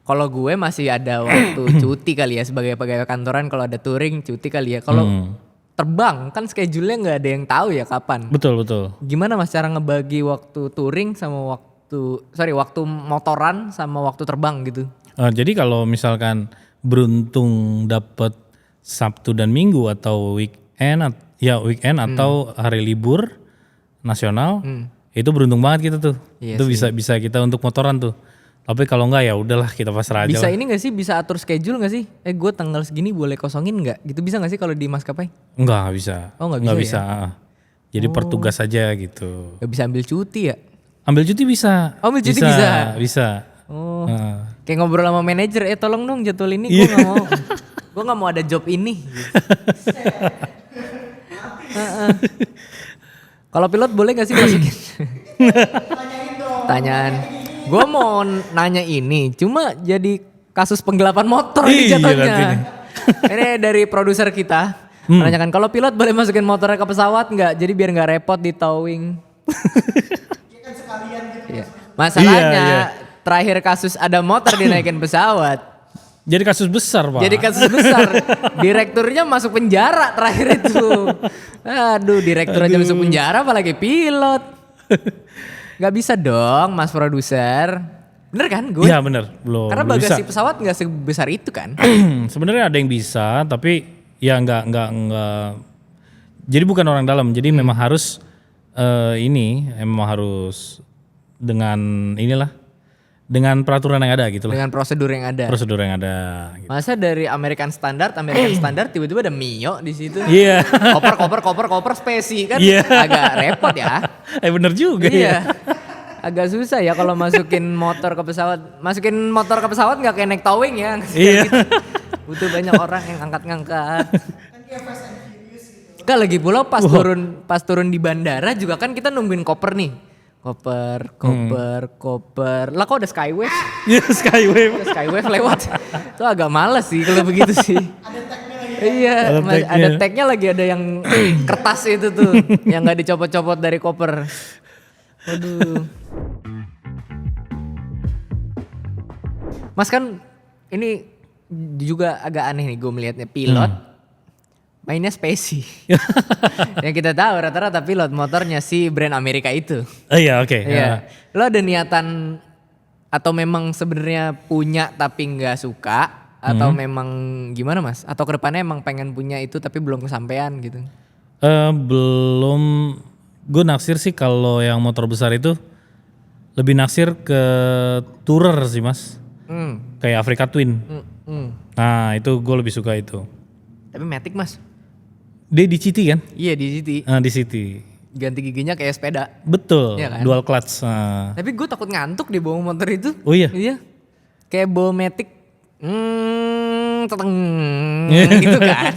Kalau gue masih ada waktu cuti kali ya sebagai pegawai kantoran, kalau ada touring cuti kali ya. Kalau terbang kan schedule-nya nggak ada yang tahu ya kapan. Betul. Gimana Mas cara ngebagi waktu touring sama waktu motoran sama waktu terbang gitu? Jadi kalau misalkan beruntung dapat Sabtu dan Minggu atau weekend atau hari libur nasional, itu beruntung banget kita tuh. Iya itu sih. bisa kita untuk motoran tuh. Tapi kalau enggak ya udahlah kita pasrah aja. Bisa lah. ini nggak sih? Bisa atur schedule nggak sih? Gue tanggal segini boleh kosongin nggak? Gitu bisa nggak sih kalau di maskapai? Enggak bisa. Oh nggak bisa. Ya? Jadi per tugas aja gitu. Gak bisa ambil cuti ya? Ambil cuti bisa. Oh, ambil cuti bisa. Bisa. Oh. Kayak ngobrol sama manajer, tolong dong jadwal ini. Gue nggak mau. Gue nggak mau ada job ini. Kalau pilot boleh nggak sih masukin? Tanyaan. Gue mau nanya ini, cuma jadi kasus penggelapan motor nih jatuhnya. Ini dari produser kita menanyakan kalau pilot boleh masukin motornya ke pesawat nggak? Jadi biar nggak repot di towing. Masalahnya terakhir kasus ada motor dinaikin pesawat. Jadi kasus besar Pak. Jadi kasus besar. Direkturnya masuk penjara terakhir itu. Aduh, direktur aja masuk penjara apalagi pilot. Gak bisa dong Mas produser. Bener kan gue? Iya bener, belum Karena belum bagasi bisa. pesawat nggak sebesar itu kan? Sebenarnya ada yang bisa, tapi ya nggak. Jadi bukan orang dalam, jadi memang harus memang harus dengan dengan peraturan yang ada gitu lah. Dengan prosedur yang ada. Prosedur yang ada. Gitu. Masa dari American Standard tiba-tiba ada Mio di situ. Iya. Koper spesi kan Iya. agak repot ya. Bener juga ya. Iya. Agak susah ya kalau masukin motor ke pesawat. Masukin motor ke pesawat nggak kayak naik towing ya. Iya. Gitu. Butuh banyak orang yang angkat-ngangkat. Enggak lagi pula pas turun di bandara juga kan kita nungguin koper nih. Koper. Lah kok ada Skywave? Iya Skywave. Ada Skywave lewat. Itu agak males sih kalau begitu sih. Iya, ada tagnya lagi, ada yang kertas itu tuh yang nggak dicopot-copot dari koper. Waduh. Mas kan ini juga agak aneh nih gue melihatnya, pilot mainnya spesi. Yang kita tahu rata-rata pilot motornya si brand Amerika itu. Iya oke. Iya. Lo ada niatan atau memang sebenarnya punya tapi nggak suka atau memang gimana Mas? Atau kedepannya emang pengen punya itu tapi belum kesampaian gitu? Belum. Gue naksir sih kalau yang motor besar itu lebih naksir ke tourer sih Mas. Kayak Africa Twin. Nah itu gue lebih suka itu. Tapi Matic Mas? Dia di City kan? Iya di City. Di City. Ganti giginya kayak sepeda. Betul. Iya kan? Dual clutch. Tapi gue takut ngantuk di bawa motor itu. Oh iya? Iya. Kayak bawa Matic. Gitu kan.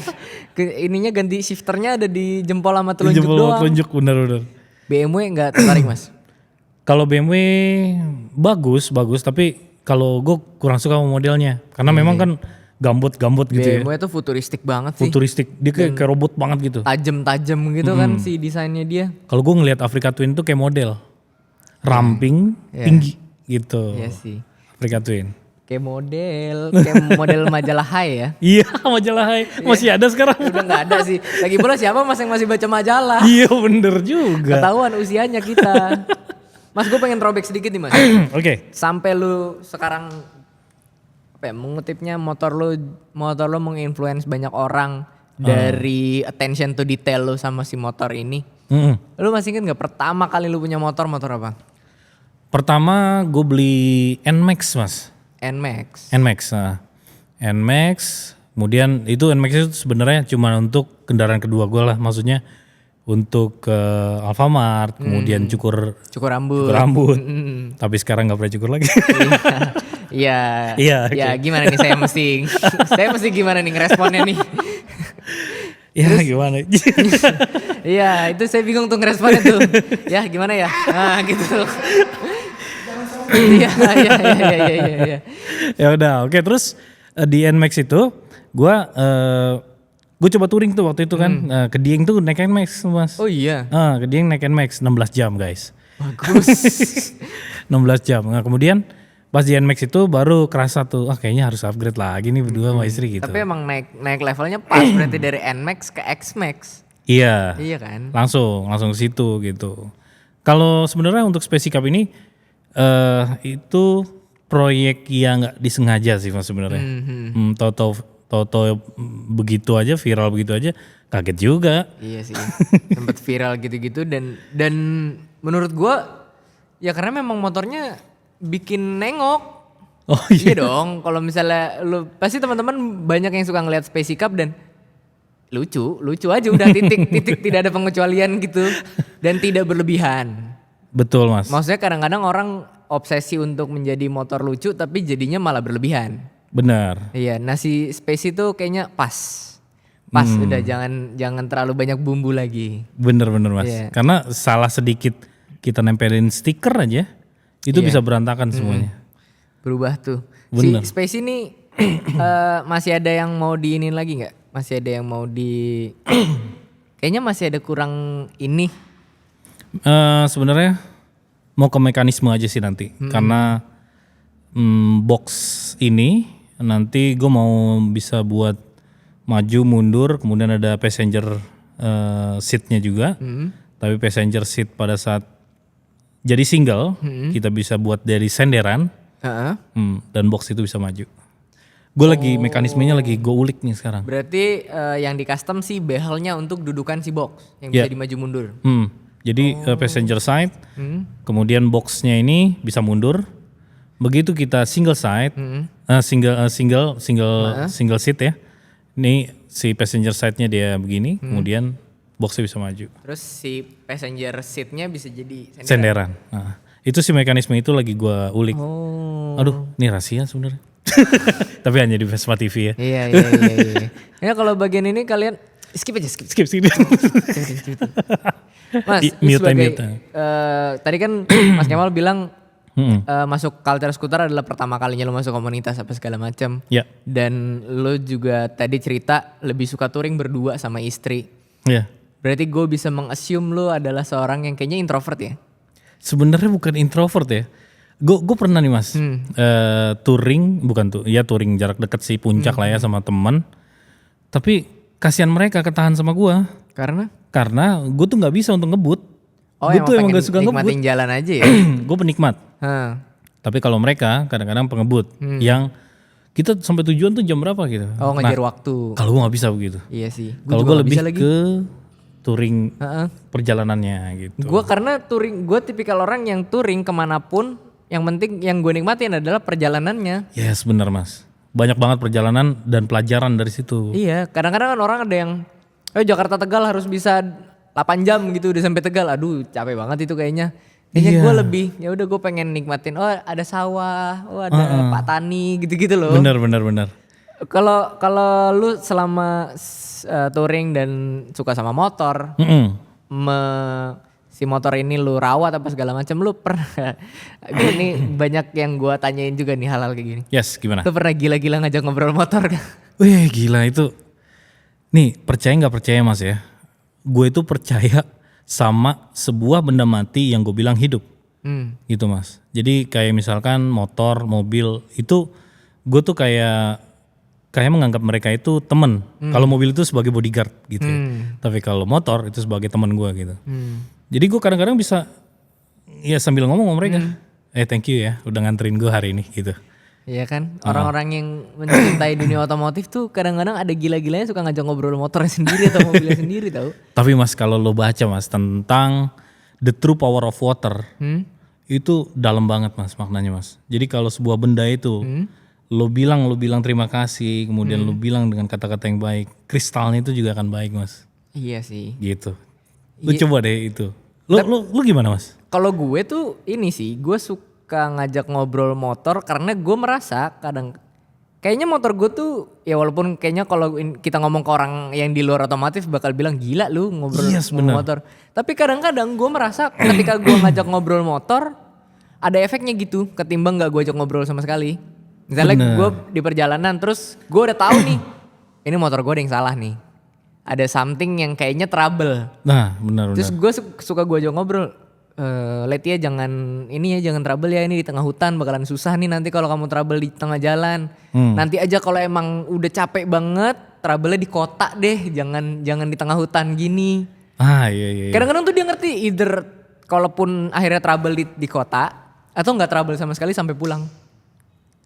Ininya ganti shifternya ada di jempol sama telunjuk doang. Telunjuk bener. BMW nggak tertarik Mas? Kalau BMW bagus tapi kalau gue kurang suka sama modelnya. Karena memang kan gambut gitu ya. BMW itu futuristik banget sih. Futuristik, dia kayak robot banget gitu. Tajam gitu kan si desainnya dia. Kalau gue ngelihat Africa Twin tuh kayak model. Ramping, tinggi gitu. Iya sih. Africa Twin. Kayak model majalah Hai ya. Iya majalah Hai, masih ada sekarang. Udah gak ada sih. Lagi pula siapa Mas yang masih baca majalah? Iya bener juga. Ketahuan usianya kita. Mas gue pengen throwback sedikit nih Mas. Oke. Sampai lu sekarang mengutipnya motor lu menginfluence banyak orang dari attention to detail lu sama si motor ini. Lu masih inget gak pertama kali lu punya motor apa? Pertama gue beli NMAX Mas. NMAX. NMAX, kemudian itu NMAX itu sebenarnya cuma untuk kendaraan kedua gue lah, maksudnya untuk ke Alfamart, kemudian cukur rambut. Tapi sekarang nggak pernah cukur lagi. Iya. Okay. Gimana nih saya mesti gimana nih ngeresponnya nih? Ya gimana? Iya itu saya bingung tuh ngeresponnya tuh. Ya gimana ya? Nah gitu. Iya. Ya udah, oke. Terus di NMAX itu gue coba touring tuh waktu itu kan ke Dieng tuh naik NMAX Mas. Oh iya. Ke Dieng naik NMAX 16 jam guys. Bagus. 16 jam. Nah kemudian pas di NMAX itu baru kerasa tuh, kayaknya harus upgrade lagi nih berdua sama istri gitu. Tapi emang naik levelnya pas berarti dari NMAX ke XMAX. Iya. Iya kan. Langsung ke situ gitu. Kalau sebenarnya untuk Spacey Cup ini itu proyek yang nggak disengaja sih Mas sebenarnya. Toto begitu aja, viral begitu aja, kaget juga. Iya sih, sempet viral gitu-gitu dan menurut gua ya karena memang motornya bikin nengok. Oh iya dong, kalau misalnya lu pasti teman-teman banyak yang suka ngeliat Spacey Cup dan lucu aja udah titik tidak ada pengecualian gitu dan tidak berlebihan. Betul Mas. Maksudnya kadang-kadang orang obsesi untuk menjadi motor lucu tapi jadinya malah berlebihan. Benar. Iya, nasi Spacey itu kayaknya pas udah jangan terlalu banyak bumbu lagi. Bener Mas. Yeah. Karena salah sedikit kita nempelin stiker aja, itu bisa berantakan semuanya. Berubah tuh. Bener. Si Spacey ini masih ada yang mau diinin lagi nggak? Masih ada yang mau kayaknya masih ada kurang ini. Sebenarnya mau ke mekanisme aja sih nanti, karena box ini nanti gue mau bisa buat maju mundur, kemudian ada passenger seatnya juga, tapi passenger seat pada saat jadi single kita bisa buat dari senderan, Heeh. Dan box itu bisa maju. Gue lagi mekanismenya lagi gue ulik nih sekarang. Berarti yang di custom sih behelnya untuk dudukan si box yang bisa dimaju mundur. Jadi passenger side, kemudian boxnya ini bisa mundur. Begitu kita single side, single seat ya. Ini si passenger side-nya dia begini, kemudian boxnya bisa maju. Terus si passenger seat-nya bisa jadi Senderan. Nah, itu si mekanisme itu lagi gue ulik. Aduh, ini rahasia sebenarnya. Tapi hanya di Vespa TV ya. Iya. Ya kalau bagian ini kalian skip aja. Skip. Mas, Mute. Tadi kan Mas Kemal bilang masuk culture scooter adalah pertama kalinya lo masuk komunitas apa segala macam. Ya. Dan lo juga tadi cerita lebih suka touring berdua sama istri. Ya. Berarti gue bisa mengassume lo adalah seorang yang kayaknya introvert ya? Sebenarnya bukan introvert ya. Gue pernah nih mas, touring touring jarak dekat sih puncak lah ya sama teman. Tapi kasihan mereka ketahan sama gue. Karena gue tuh nggak bisa untuk ngebut. Gue tuh emang gak suka ngebut. Nikmatin jalan aja ya? Gue penikmat. Tapi kalau mereka kadang-kadang pengebut yang kita sampai tujuan tuh jam berapa gitu. Oh ngejar waktu. Kalau gue nggak bisa begitu. Iya sih. Kalau gue lebih ke touring perjalanannya gitu. Gue karena touring, gue tipikal orang yang touring kemanapun. Yang penting yang gue nikmatin adalah perjalanannya. Yes benar mas. Banyak banget perjalanan dan pelajaran dari situ. Iya kadang-kadang kan orang ada yang Jakarta Tegal harus bisa 8 jam gitu udah sampai Tegal. Aduh capek banget itu kayaknya. Kayaknya gue lebih ya udah gue pengen nikmatin ada sawah, ada Pak Tani gitu-gitu loh. Benar. Kalau lu selama touring dan suka sama motor, si motor ini lu rawat apa segala macam, lu pernah gue nih banyak yang gue tanyain juga nih hal-hal kayak gini. Yes, gimana? Lu pernah gila-gila ngajak ngobrol motor kan? Wih gila itu. Nih percaya nggak percaya mas ya? Gue itu percaya sama sebuah benda mati yang gue bilang hidup. Gitu mas. Jadi kayak misalkan motor, mobil itu gue tuh kayak menganggap mereka itu temen. Kalau mobil itu sebagai bodyguard gitu ya. Tapi kalau motor itu sebagai teman gue gitu. Jadi gue kadang-kadang bisa ya sambil ngomong sama mereka. Thank you ya udah nganterin gue hari ini gitu. Iya kan, orang-orang yang mencintai dunia otomotif tuh kadang-kadang ada gila-gilanya suka ngajak ngobrol motornya sendiri atau mobilnya sendiri tahu. Tapi mas kalau lo baca mas tentang the true power of water, itu dalam banget mas maknanya mas. Jadi kalau sebuah benda itu lo bilang terima kasih, kemudian lo bilang dengan kata-kata yang baik, kristalnya itu juga akan baik mas. Iya sih. Gitu. Lo coba deh itu. Lo gimana mas? Kalau gue tuh ini sih, gue suka ngajak ngobrol motor karena gue merasa kayaknya motor gue tuh ya walaupun kayaknya kalau kita ngomong ke orang yang di luar otomotif bakal bilang gila lu ngobrol motor. Tapi kadang-kadang gue merasa ketika gue ngajak ngobrol motor ada efeknya gitu ketimbang gak gue ajak ngobrol sama sekali. Misalnya gue di perjalanan terus gue udah tahu nih ini motor gue ada yang salah nih. Ada something yang kayaknya trouble. Nah benar. Terus gue suka gue ajak ngobrol. Letia jangan trouble ya, ini di tengah hutan bakalan susah nih nanti kalau kamu trouble di tengah jalan. Nanti aja kalau emang udah capek banget trouble-nya di kota deh, jangan di tengah hutan gini. Iya. Kadang-kadang tuh dia ngerti either kalaupun akhirnya trouble di kota atau nggak trouble sama sekali sampai pulang.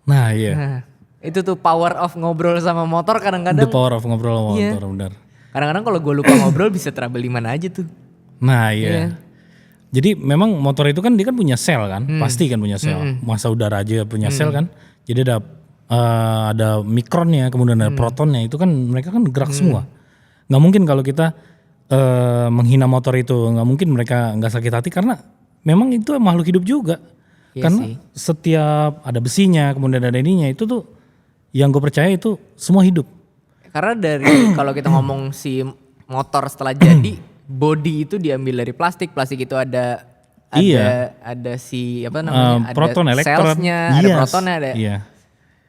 Nah iya. Nah, itu tuh power of ngobrol sama motor kadang-kadang. The power of ngobrol sama motor benar. Kadang-kadang kalau gue lupa ngobrol bisa trouble di mana aja tuh. Nah iya. Jadi memang motor itu kan dia kan punya sel kan, pasti kan punya sel. Masa udara aja punya sel kan. Jadi ada mikronnya, kemudian ada protonnya, itu kan mereka kan gerak semua. Nggak mungkin kalau kita menghina motor itu, nggak mungkin mereka nggak sakit hati karena memang itu makhluk hidup juga. Karena setiap ada besinya, kemudian ada ininya, itu tuh yang gue percaya itu semua hidup. Karena dari kalau kita ngomong si motor setelah jadi body itu diambil dari plastik itu ada si apa namanya proton, ada cellsnya, ada protonnya, ada.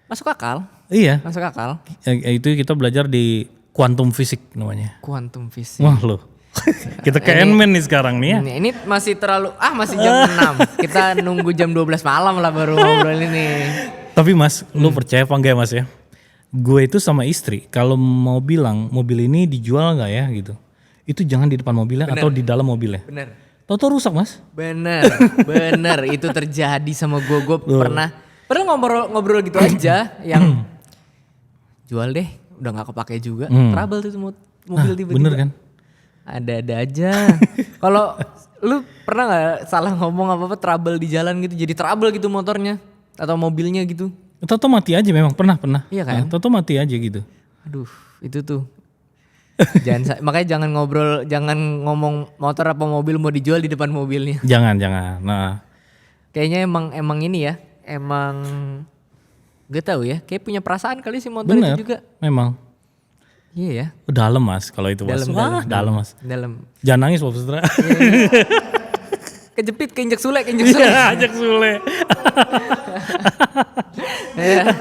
Masuk akal. Iya. Masuk akal. Itu kita belajar di quantum fisik namanya. Quantum fisik. Wah lo. Kita ke Ant-Man nih sekarang nih ya. Ini masih terlalu masih jam 6. Kita nunggu jam 12 malam lah baru ngobrol ini. Tapi mas, lu percaya apa enggak mas ya? Gue itu sama istri kalau mau bilang mobil ini dijual nggak ya gitu. Itu jangan di depan mobilnya atau di dalam mobilnya. Bener. Tahu rusak mas? Bener. Itu terjadi sama gue. Gue pernah Padahal ngobrol gitu aja yang jual deh, udah nggak kepake juga. Trouble tuh mobil tiba-tiba. Bener kan? Ada aja. Kalau lu pernah nggak salah ngomong apa trouble di jalan gitu, jadi trouble gitu motornya atau mobilnya gitu? Toto mati aja memang pernah. Iya kan? Toto mati aja gitu. Aduh, itu tuh. Makanya jangan ngomong motor apa mobil mau dijual di depan mobilnya. Jangan. Nah, Kayaknya emang ini ya, emang gak tahu ya, kayak punya perasaan kali sih motor bener. itu juga. Memang. Iya ya. Dalam mas kalau itu mas. Dalam mas. Dalam. Jangan nangis Pak Putra. Kejepit, keinjek sule. Ajak Sule. Ya.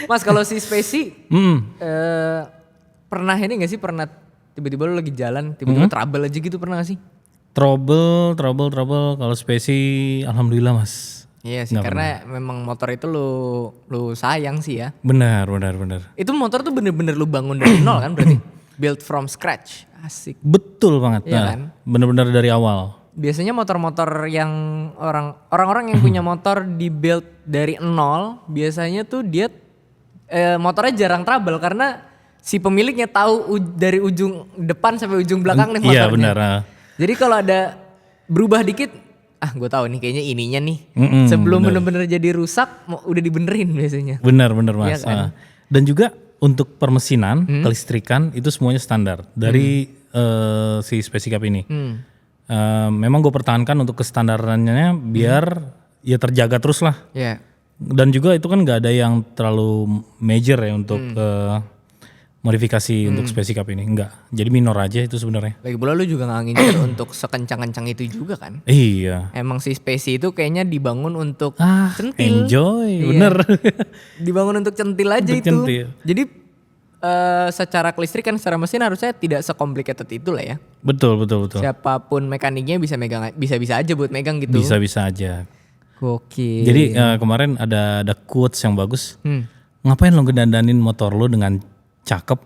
Mas kalau si Spacey pernah ini gak sih, pernah tiba-tiba lu lagi jalan tiba-tiba trouble aja gitu, pernah gak sih? Trouble. Kalau Spacey alhamdulillah mas. Iya sih, karena memang motor itu lu sayang sih ya. Benar. Itu motor tuh bener-bener lu bangun dari nol kan berarti? Build from scratch. Asik. Betul banget. Iya Nah, kan? benar-benar dari awal. Biasanya motor-motor yang orang-orang yang punya motor di build dari nol, biasanya tuh dia motornya jarang trouble karena si pemiliknya tahu dari ujung depan sampai ujung belakang nih motornya. Iya benar. Jadi kalau ada berubah dikit, gue tahu nih kayaknya ininya nih. Sebelum bener-bener jadi rusak, udah dibenerin biasanya. Benar mas. Iya kan? Dan juga untuk permesinan, kelistrikan itu semuanya standar dari si Spacey Cup ini. Memang gue pertahankan untuk kestandarannya biar ya terjaga terus lah. Iya. Dan juga itu kan nggak ada yang terlalu major ya untuk modifikasi untuk Spacey Cup ini, enggak. Jadi minor aja itu sebenarnya. Lagi pula lu juga gak ngincer untuk sekencang-kencang itu juga kan. Iya. Emang si Spacey itu kayaknya dibangun untuk centil. Enjoy, Iya. bener. Dibangun untuk centil aja Untuk itu. centil. Jadi secara kelistrikan, secara mesin harusnya tidak sekomplikated itu lah ya. Betul. Siapapun mekaniknya bisa aja buat megang gitu. Bisa aja. Gokil. Jadi kemarin ada quotes yang bagus. Ngapain lo ngedandanin motor lo dengan cakep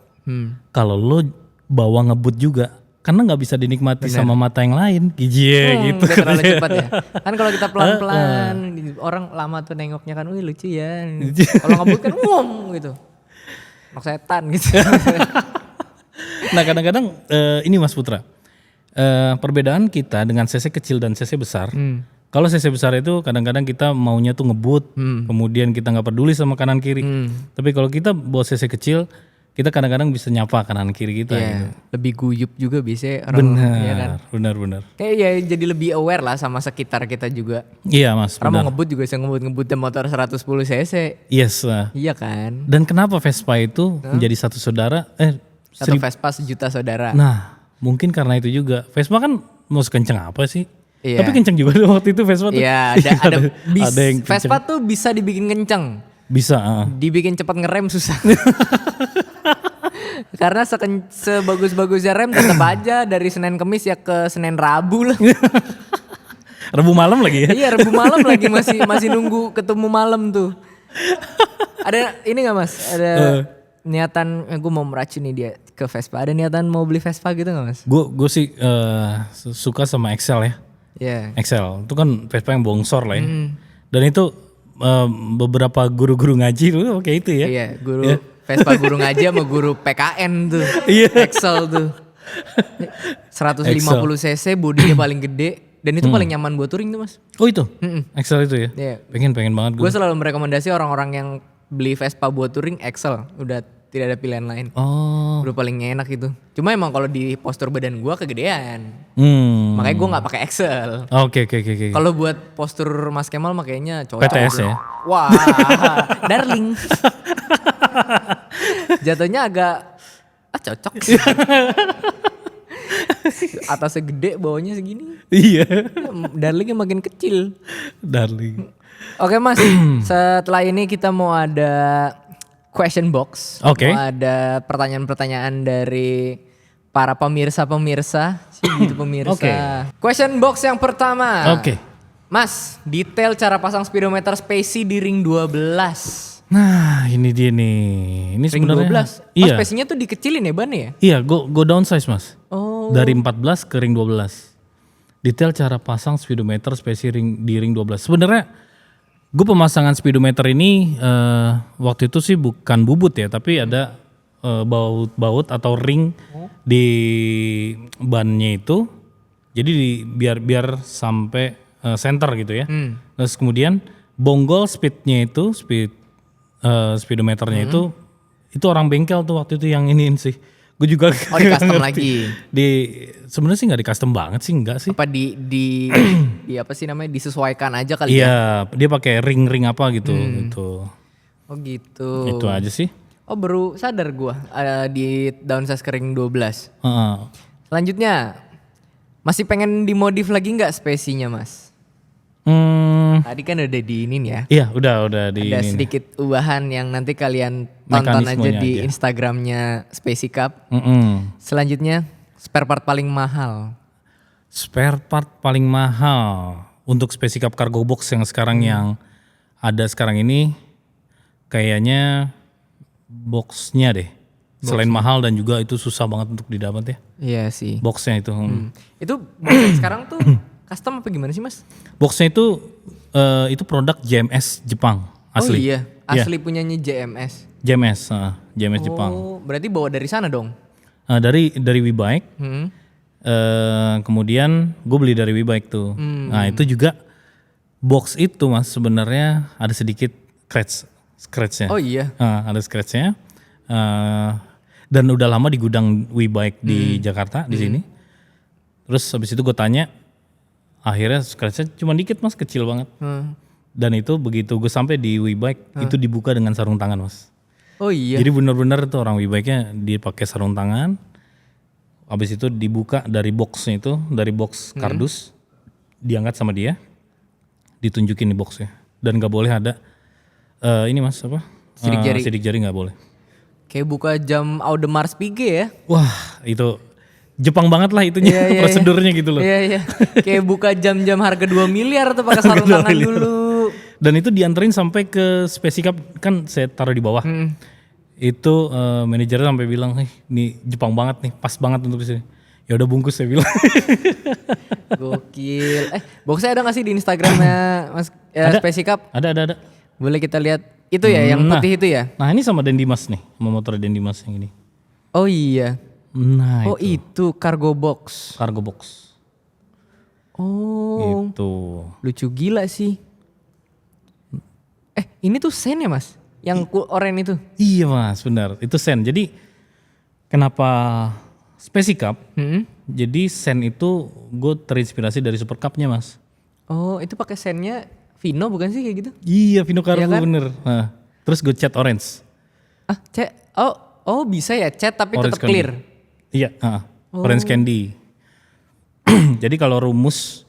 kalau lo bawa ngebut juga, karena nggak bisa dinikmati sama mata yang lain. Gitu. Udah terlalu cepat ya. Kan kalau kita pelan-pelan, orang lama tuh nengoknya kan, wih lucu ya. Kalau ngebut kan gitu. Nok setan gitu. Nah kadang-kadang ini Mas Putra, perbedaan kita dengan CC kecil dan CC besar. Kalau CC besar itu kadang-kadang kita maunya tuh ngebut, kemudian kita nggak peduli sama kanan kiri. Tapi kalau kita bawa CC kecil, kita kadang-kadang bisa nyapa kanan kiri kita. Iya, gitu. lebih guyup juga bisa orang. Ya kan? Benar. Kayak ya jadi lebih aware lah sama sekitar kita juga. Iya Mas, Karena mau benar. ngebut juga bisa ngebut motor 110 cc. Yes. Iya kan? Dan kenapa Vespa itu menjadi satu saudara? Satu Vespa sejuta saudara. Nah, mungkin karena itu juga. Vespa kan mau sekenceng apa sih? Iya. Tapi kenceng juga waktu itu Vespa tuh. Iya, ada yang kenceng. Vespa tuh bisa dibikin kenceng. Bisa. Dibikin cepat ngerem susah. Karena sebagus-bagusnya rem tetap aja dari Senin Kemis ya ke Senin Rabu lah. Rabu malam lagi ya? Iya, Rabu malam lagi masih nunggu ketemu malam tuh. Ada ini nggak Mas? Ada niatan gue mau meracuni dia ke Vespa. Ada niatan mau beli Vespa gitu nggak Mas? Gue sih suka sama Excel ya. Iya. Excel itu kan Vespa yang bongsor lah ya. Dan itu beberapa guru-guru ngaji tuh kayak itu ya. Iya, Vespa guru ngaji sama guru PKN tuh. Iya. Excel tuh. 150 cc, bodinya paling gede dan itu paling nyaman buat touring tuh Mas. Oh itu? Excel itu ya? Iya. Pengen banget gue. Gue selalu merekomendasi orang-orang yang beli Vespa buat touring Excel, udah tidak ada pilihan lain. Oh. Udah paling enak itu. Cuma emang kalau di postur badan gue kegedean. Makanya gue nggak pakai Excel. Oke. Kalau buat postur Mas Kemal makanya cocok. PTS ya? Wah, darling. Jatuhnya agak cocok sih. Atasnya gede, bawahnya segini. Iya. Darlingnya makin kecil. Darling. Oke Mas, setelah ini kita mau ada question box. Oke. Mau ada pertanyaan-pertanyaan dari para pemirsa gitu pemirsa. Oke. Question box yang pertama. Oke. Mas, detail cara pasang speedometer Spacey di ring 12. Nah ini dia nih. Ini Ring sebenarnya. 12. Mas, Iya. Spacey-nya tuh dikecilin ya ban ya? Iya, go downsize Mas. Oh. Dari 14 ke ring 12. Detail cara pasang speedometer Spacey di ring 12. Sebenarnya Gue pemasangan speedometer ini waktu itu sih bukan bubut ya, tapi ada baut atau ring di bannya itu. Jadi biar sampai center gitu ya. Terus kemudian bonggol speedometernya itu orang bengkel tuh waktu itu yang iniin sih. Gue juga Oh, di custom lagi. Sebenarnya sih nggak di custom banget sih, enggak sih. Apa di apa sih namanya, disesuaikan aja kali ya? Iya, dia pakai ring apa gitu gitu. Oh gitu. Itu aja sih. Oh, baru sadar gua ada di downsize ke ring 12. Heeh. Selanjutnya, masih pengen dimodif lagi nggak spesinya, Mas? Tadi kan udah diinin ya. Iya, udah di Ada ini. sedikit ubahan yang nanti kalian tonton aja Mekanismenya di aja. Instagramnya Spacey Cup. Mm-mm. Selanjutnya, spare part paling mahal. Spare part paling mahal untuk Spacey Cup cargo box yang sekarang yang ada sekarang ini kayaknya boxnya deh. Selain mahal dan juga itu susah banget untuk didapat ya. Iya sih. Boxnya itu. Itu box yang sekarang tuh custom apa gimana sih, Mas? Boxnya itu produk JMS Jepang asli. Oh iya, asli punyanya JMS. JMS Jepang. Oh, berarti bawa dari sana dong? Dari WeBike. Hmm. Kemudian gue beli dari WeBike tuh. Nah itu juga box itu mas sebenarnya ada sedikit scratchnya. Oh iya. Ada scratchnya. Dan udah lama di gudang WeBike di Jakarta di sini. Terus habis itu gue tanya, akhirnya scratchnya cuma dikit mas, kecil banget. Dan itu begitu gue sampai di WeBike itu dibuka dengan sarung tangan mas. Oh iya. Jadi benar-benar tuh orang WeBike-nya dia pakai sarung tangan. Habis itu dibuka dari boxnya itu, dari box kardus, diangkat sama dia, ditunjukin di boxnya. Dan nggak boleh ada ini mas apa? Sidik jari. Sidik jari nggak boleh. Kayak buka jam Audemars Piguet ya? Wah itu Jepang banget lah itunya prosedurnya gitu loh. Iya iya. Kayak buka jam-jam harga 2 miliar tuh pakai sarung tangan dulu. Dan itu dianterin sampai ke Spacey Cup, kan saya taruh di bawah. Itu manajernya sampai bilang, ini Jepang banget nih, pas banget untuk di sini. Ya udah bungkus saya bilang. Gokil. Boxnya ada gak sih di Instagramnya Mas Spacey Cup? Ada. Boleh kita lihat. Itu ya yang putih itu ya? Nah ini sama Dendimas nih, sama motor Dendimas yang ini. Oh iya. Nah Oh itu cargo box. cargo box. Oh. Gitu. Lucu gila sih. Ini tuh sen ya mas? Yang oranye itu? Iya mas, benar. Itu sen. Jadi kenapa Spacey Cup? Jadi sen itu gue terinspirasi dari Super Cup-nya mas. Oh itu pakai sennya Vino bukan sih kayak gitu? Iya, Vino Cargo Iya kan? bener. Nah, terus gue cat orange. Oh bisa ya cat tapi Orange tetap clear. Iya, orange candy. Jadi kalau rumus,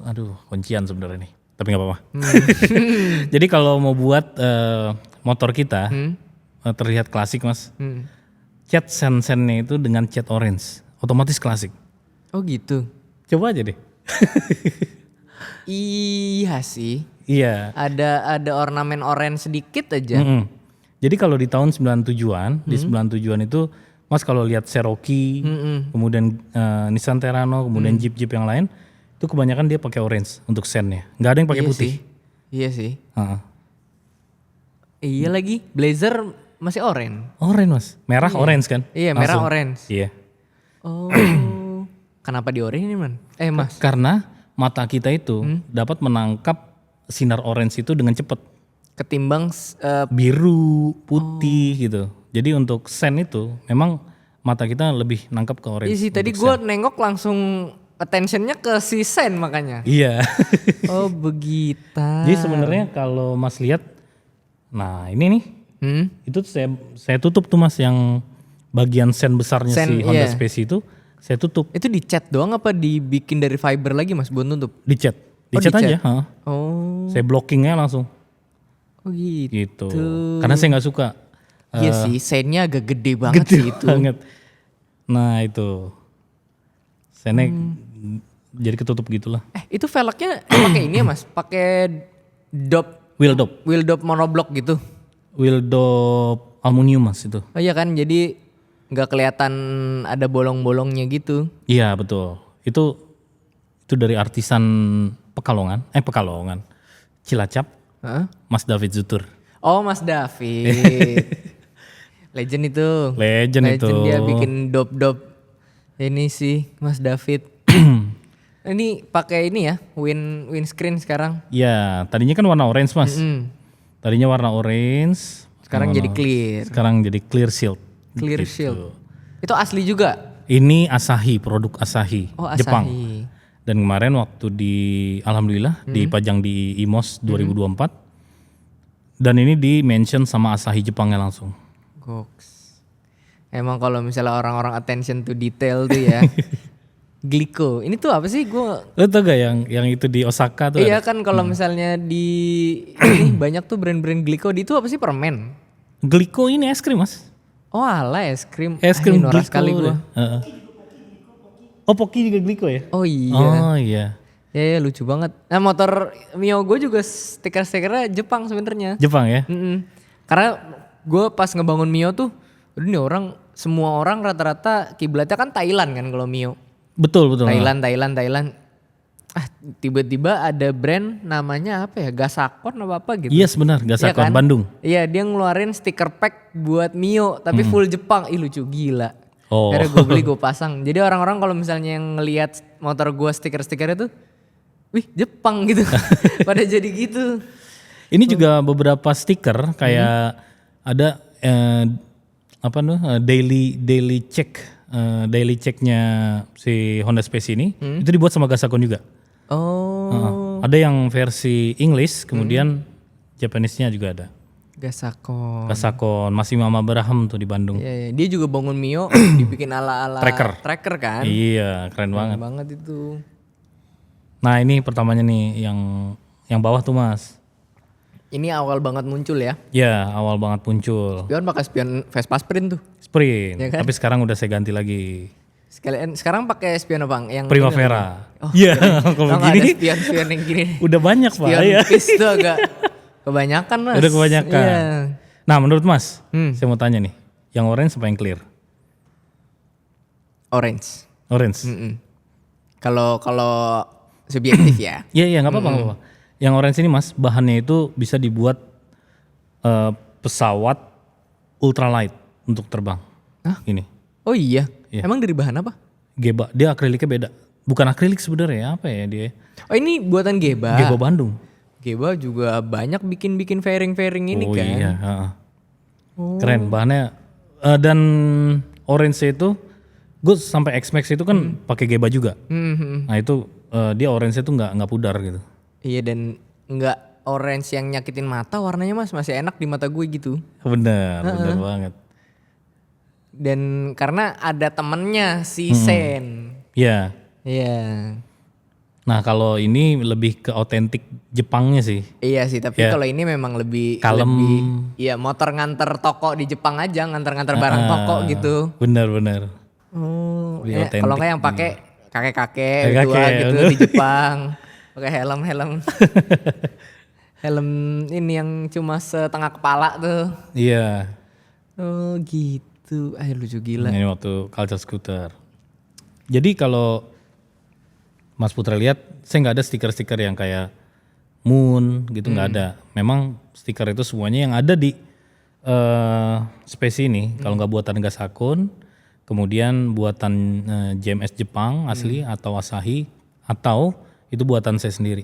aduh kuncian sebenarnya nih, tapi nggak apa-apa. Jadi kalau mau buat motor kita terlihat klasik mas, cat sen-sennya itu dengan cat orange, otomatis klasik. Oh gitu. Coba aja deh. Iya sih. Iya. Ada ornamen orange sedikit aja. Jadi kalau di tahun 97-an, di 97-an itu mas kalau lihat Cherokee, kemudian Nissan Terrano, kemudian Jeep yang lain, itu kebanyakan dia pakai orange untuk sennya. Nggak ada yang pakai Iya putih. sih. Iya sih. Heeh. Iya lagi. Blazer masih orange. Orange mas, merah orange kan? Iya merah Langsung. orange. Iya. Oh. Kenapa di orange ini man? Mas. Karena mata kita itu dapat menangkap sinar orange itu dengan cepat. Ketimbang Biru, putih gitu. Jadi untuk sen itu memang mata kita lebih nangkap ke orange. iya sih tadi gue nengok langsung attentionnya ke si sen makanya. Iya. Oh begitu. Jadi sebenarnya kalau mas lihat, nah ini nih, itu saya tutup tuh mas yang bagian sen besarnya Sen, si Honda iya. Spacey itu saya tutup. Itu dicat doang apa dibikin dari fiber lagi mas buat nutup? Dicat dicat. aja. Oh. Saya blockingnya langsung. Oh gitu. Gitu. Karena saya nggak suka. Iya sih, sennya agak gede banget sih itu. Banget. Nah itu, sennya jadi ketutup gitulah. Itu velgnya pakai ini ya mas? Pakai Wheel dop monoblock gitu? wheel dop aluminium mas itu. Oh iya kan, jadi nggak kelihatan ada bolong-bolongnya gitu. Iya betul. Itu dari artisan Pekalongan. Cilacap, Hah? Mas David Zutur. Oh Mas David. Legend itu. Legend itu. Dia bikin dop-dop. Ini sih Mas David. Ini pakai ini ya, windscreen sekarang. Ya, tadinya kan warna orange Mas. Tadinya warna orange. Sekarang jadi clear. Sekarang jadi clear shield. Clear Gitu. shield. Itu asli juga. Ini Asahi, produk Asahi, Oh Asahi. Jepang. Dan kemarin waktu alhamdulillah dipajang di IMOS 2024. Dan ini di mention sama Asahi Jepangnya langsung. Goks. Emang kalau misalnya orang-orang attention to detail tuh ya. Glico. Ini tuh apa sih? Gue Lo tau gak yang itu di Osaka tuh? iya kan kalau misalnya di ini banyak tuh brand-brand Glico di itu apa sih permen? Glico ini es krim Mas. Oh alah es krim. Es krim Ini norak Glico. sekali gue. Heeh. Oh Pocky juga Glico ya? Oh iya. Oh iya. Ya, lucu banget. Nah motor Mio gue juga stiker-stikernya Jepang sebenarnya. Jepang ya? Karena gue pas ngebangun Mio tuh, aduh ini semua orang rata-rata kiblatnya kan Thailand kan kalau Mio. Betul betul. Thailand. Ah tiba-tiba ada brand namanya apa ya? Gasakon apa gitu. Iya benar, Gasakon Iya kan? Bandung. Iya dia ngeluarin stiker pack buat Mio tapi full Jepang. Ih lucu gila. Oh. Akhirnya gue beli gue pasang. Jadi orang-orang kalau misalnya yang ngelihat motor gue stiker-stikernya tuh, wih Jepang gitu. Pada jadi gitu. Ini juga beberapa stiker kayak ada daily checknya si Honda Space ini itu dibuat sama Gasakon juga. Oh. Ada yang versi English, kemudian Japanese-nya juga ada. Gasakon. Gasakon, masih Mama Abraham tuh di Bandung. Iya. Dia juga bangun Mio dibikin ala-ala tracker kan. Iya, keren banget. Keren banget itu. Nah ini pertamanya nih yang bawah tuh Mas. Ini awal banget muncul ya. Ya awal banget muncul. Spion pakai spion Vespa Sprint tuh. Sprint, Ya kan? tapi sekarang udah saya ganti lagi. Sekalian sekarang pakai spion apa? Yang Primavera. Oh, Iya, kalau nggak ada begini spion yang gini. udah banyak Pak. Spion Ya. pis tuh agak kebanyakan Mas. Udah kebanyakan. Iya. Nah menurut Mas, saya mau tanya nih, yang orange apa yang clear? Orange. Orange. Kalau subjektif ya. Iya nggak apa-apa nggak apa-apa. Yang orange ini Mas, bahannya itu bisa dibuat pesawat ultralight untuk terbang. Hah? Ini. Oh iya. Iya. Emang dari bahan apa? Geba, dia akriliknya beda. Bukan akrilik sebenarnya, apa ya dia? Oh ini buatan Geba. Geba Bandung. Geba juga banyak bikin fairing-fairing ini Oh kan. iya, heeh. Keren bahannya. Dan orange itu, gue sampai X-Max itu kan pakai Geba juga. Nah itu dia orange itu nggak pudar gitu. Iya dan nggak orange yang nyakitin mata warnanya Mas masih enak di mata gue gitu. Bener banget. Dan karena ada temennya si Sen. Iya. Iya. Nah kalau ini lebih ke otentik Jepangnya sih. Iya sih tapi Ya. kalau ini memang lebih Kalem. iya motor nganter toko di Jepang aja nganter-nganter barang toko gitu. Bener. Oh, Lebih kalau otentik nggak yang pakai kakek-kakek Kakek-kakek, tua gitu bener. di Jepang. Pakai helm. Helm ini yang cuma setengah kepala tuh. Iya. Oh gitu. Ayo lucu gila. Ini waktu culture scooter. Jadi kalau Mas Putra lihat, saya nggak ada stiker-stiker yang kayak moon gitu nggak ada. Memang stiker itu semuanya yang ada di Space ini. Kalau nggak buatan Gasakon, kemudian buatan JMS Jepang asli atau Asahi, atau itu buatan saya sendiri,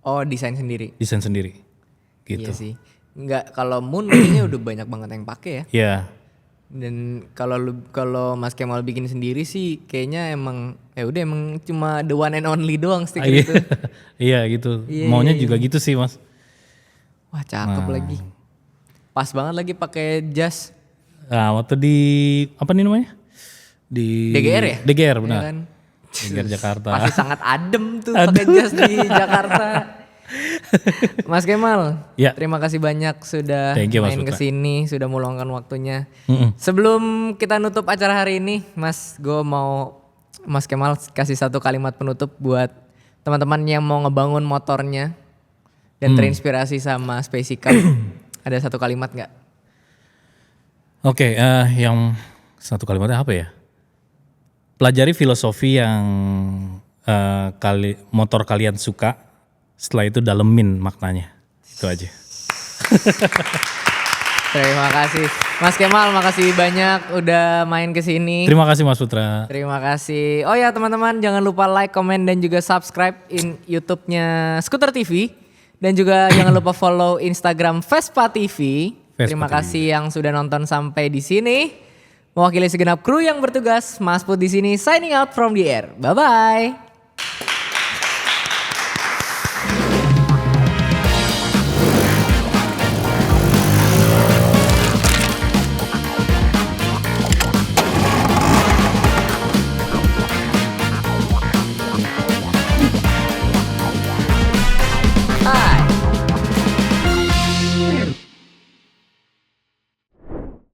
Oh desain sendiri. desain sendiri. Gitu. Iya sih. Enggak kalau Moon kayaknya udah banyak banget yang pakai ya. Ya, Dan kalau Mas Kemal bikin sendiri sih kayaknya emang ya udah emang cuma the one and only doang stiker itu. iya gitu. Iya, Maunya juga gitu sih Mas. Wah cakep lagi. Pas banget lagi pakai jas Nah, waktu di apa nih namanya? Di DGR ya? DGR ya benar. kan. DGR Jakarta. Pasti sangat adem tuh pakai jas di Jakarta. Mas Kemal, Ya. terima kasih banyak sudah Thank you, Mas main Putra. kesini, sudah meluangkan waktunya. Sebelum kita nutup acara hari ini, Mas, gue mau Mas Kemal kasih satu kalimat penutup buat teman-teman yang mau ngebangun motornya dan terinspirasi sama Spacey Cup. Ada satu kalimat nggak? Oke, yang satu kalimatnya apa ya? Pelajari filosofi yang motor kalian suka setelah itu dalemin maknanya. Itu aja. Terima kasih. Mas Kemal, makasih banyak udah main ke sini. Terima kasih Mas Putra. Terima kasih. Oh ya teman-teman, jangan lupa like, komen, dan juga subscribe YouTube-nya Skuter TV. Dan juga jangan lupa follow Instagram Vespa TV. Terima kasih yang sudah nonton sampai di sini. Mewakili segenap kru yang bertugas, Mas Put di sini signing out from the air. Bye-bye.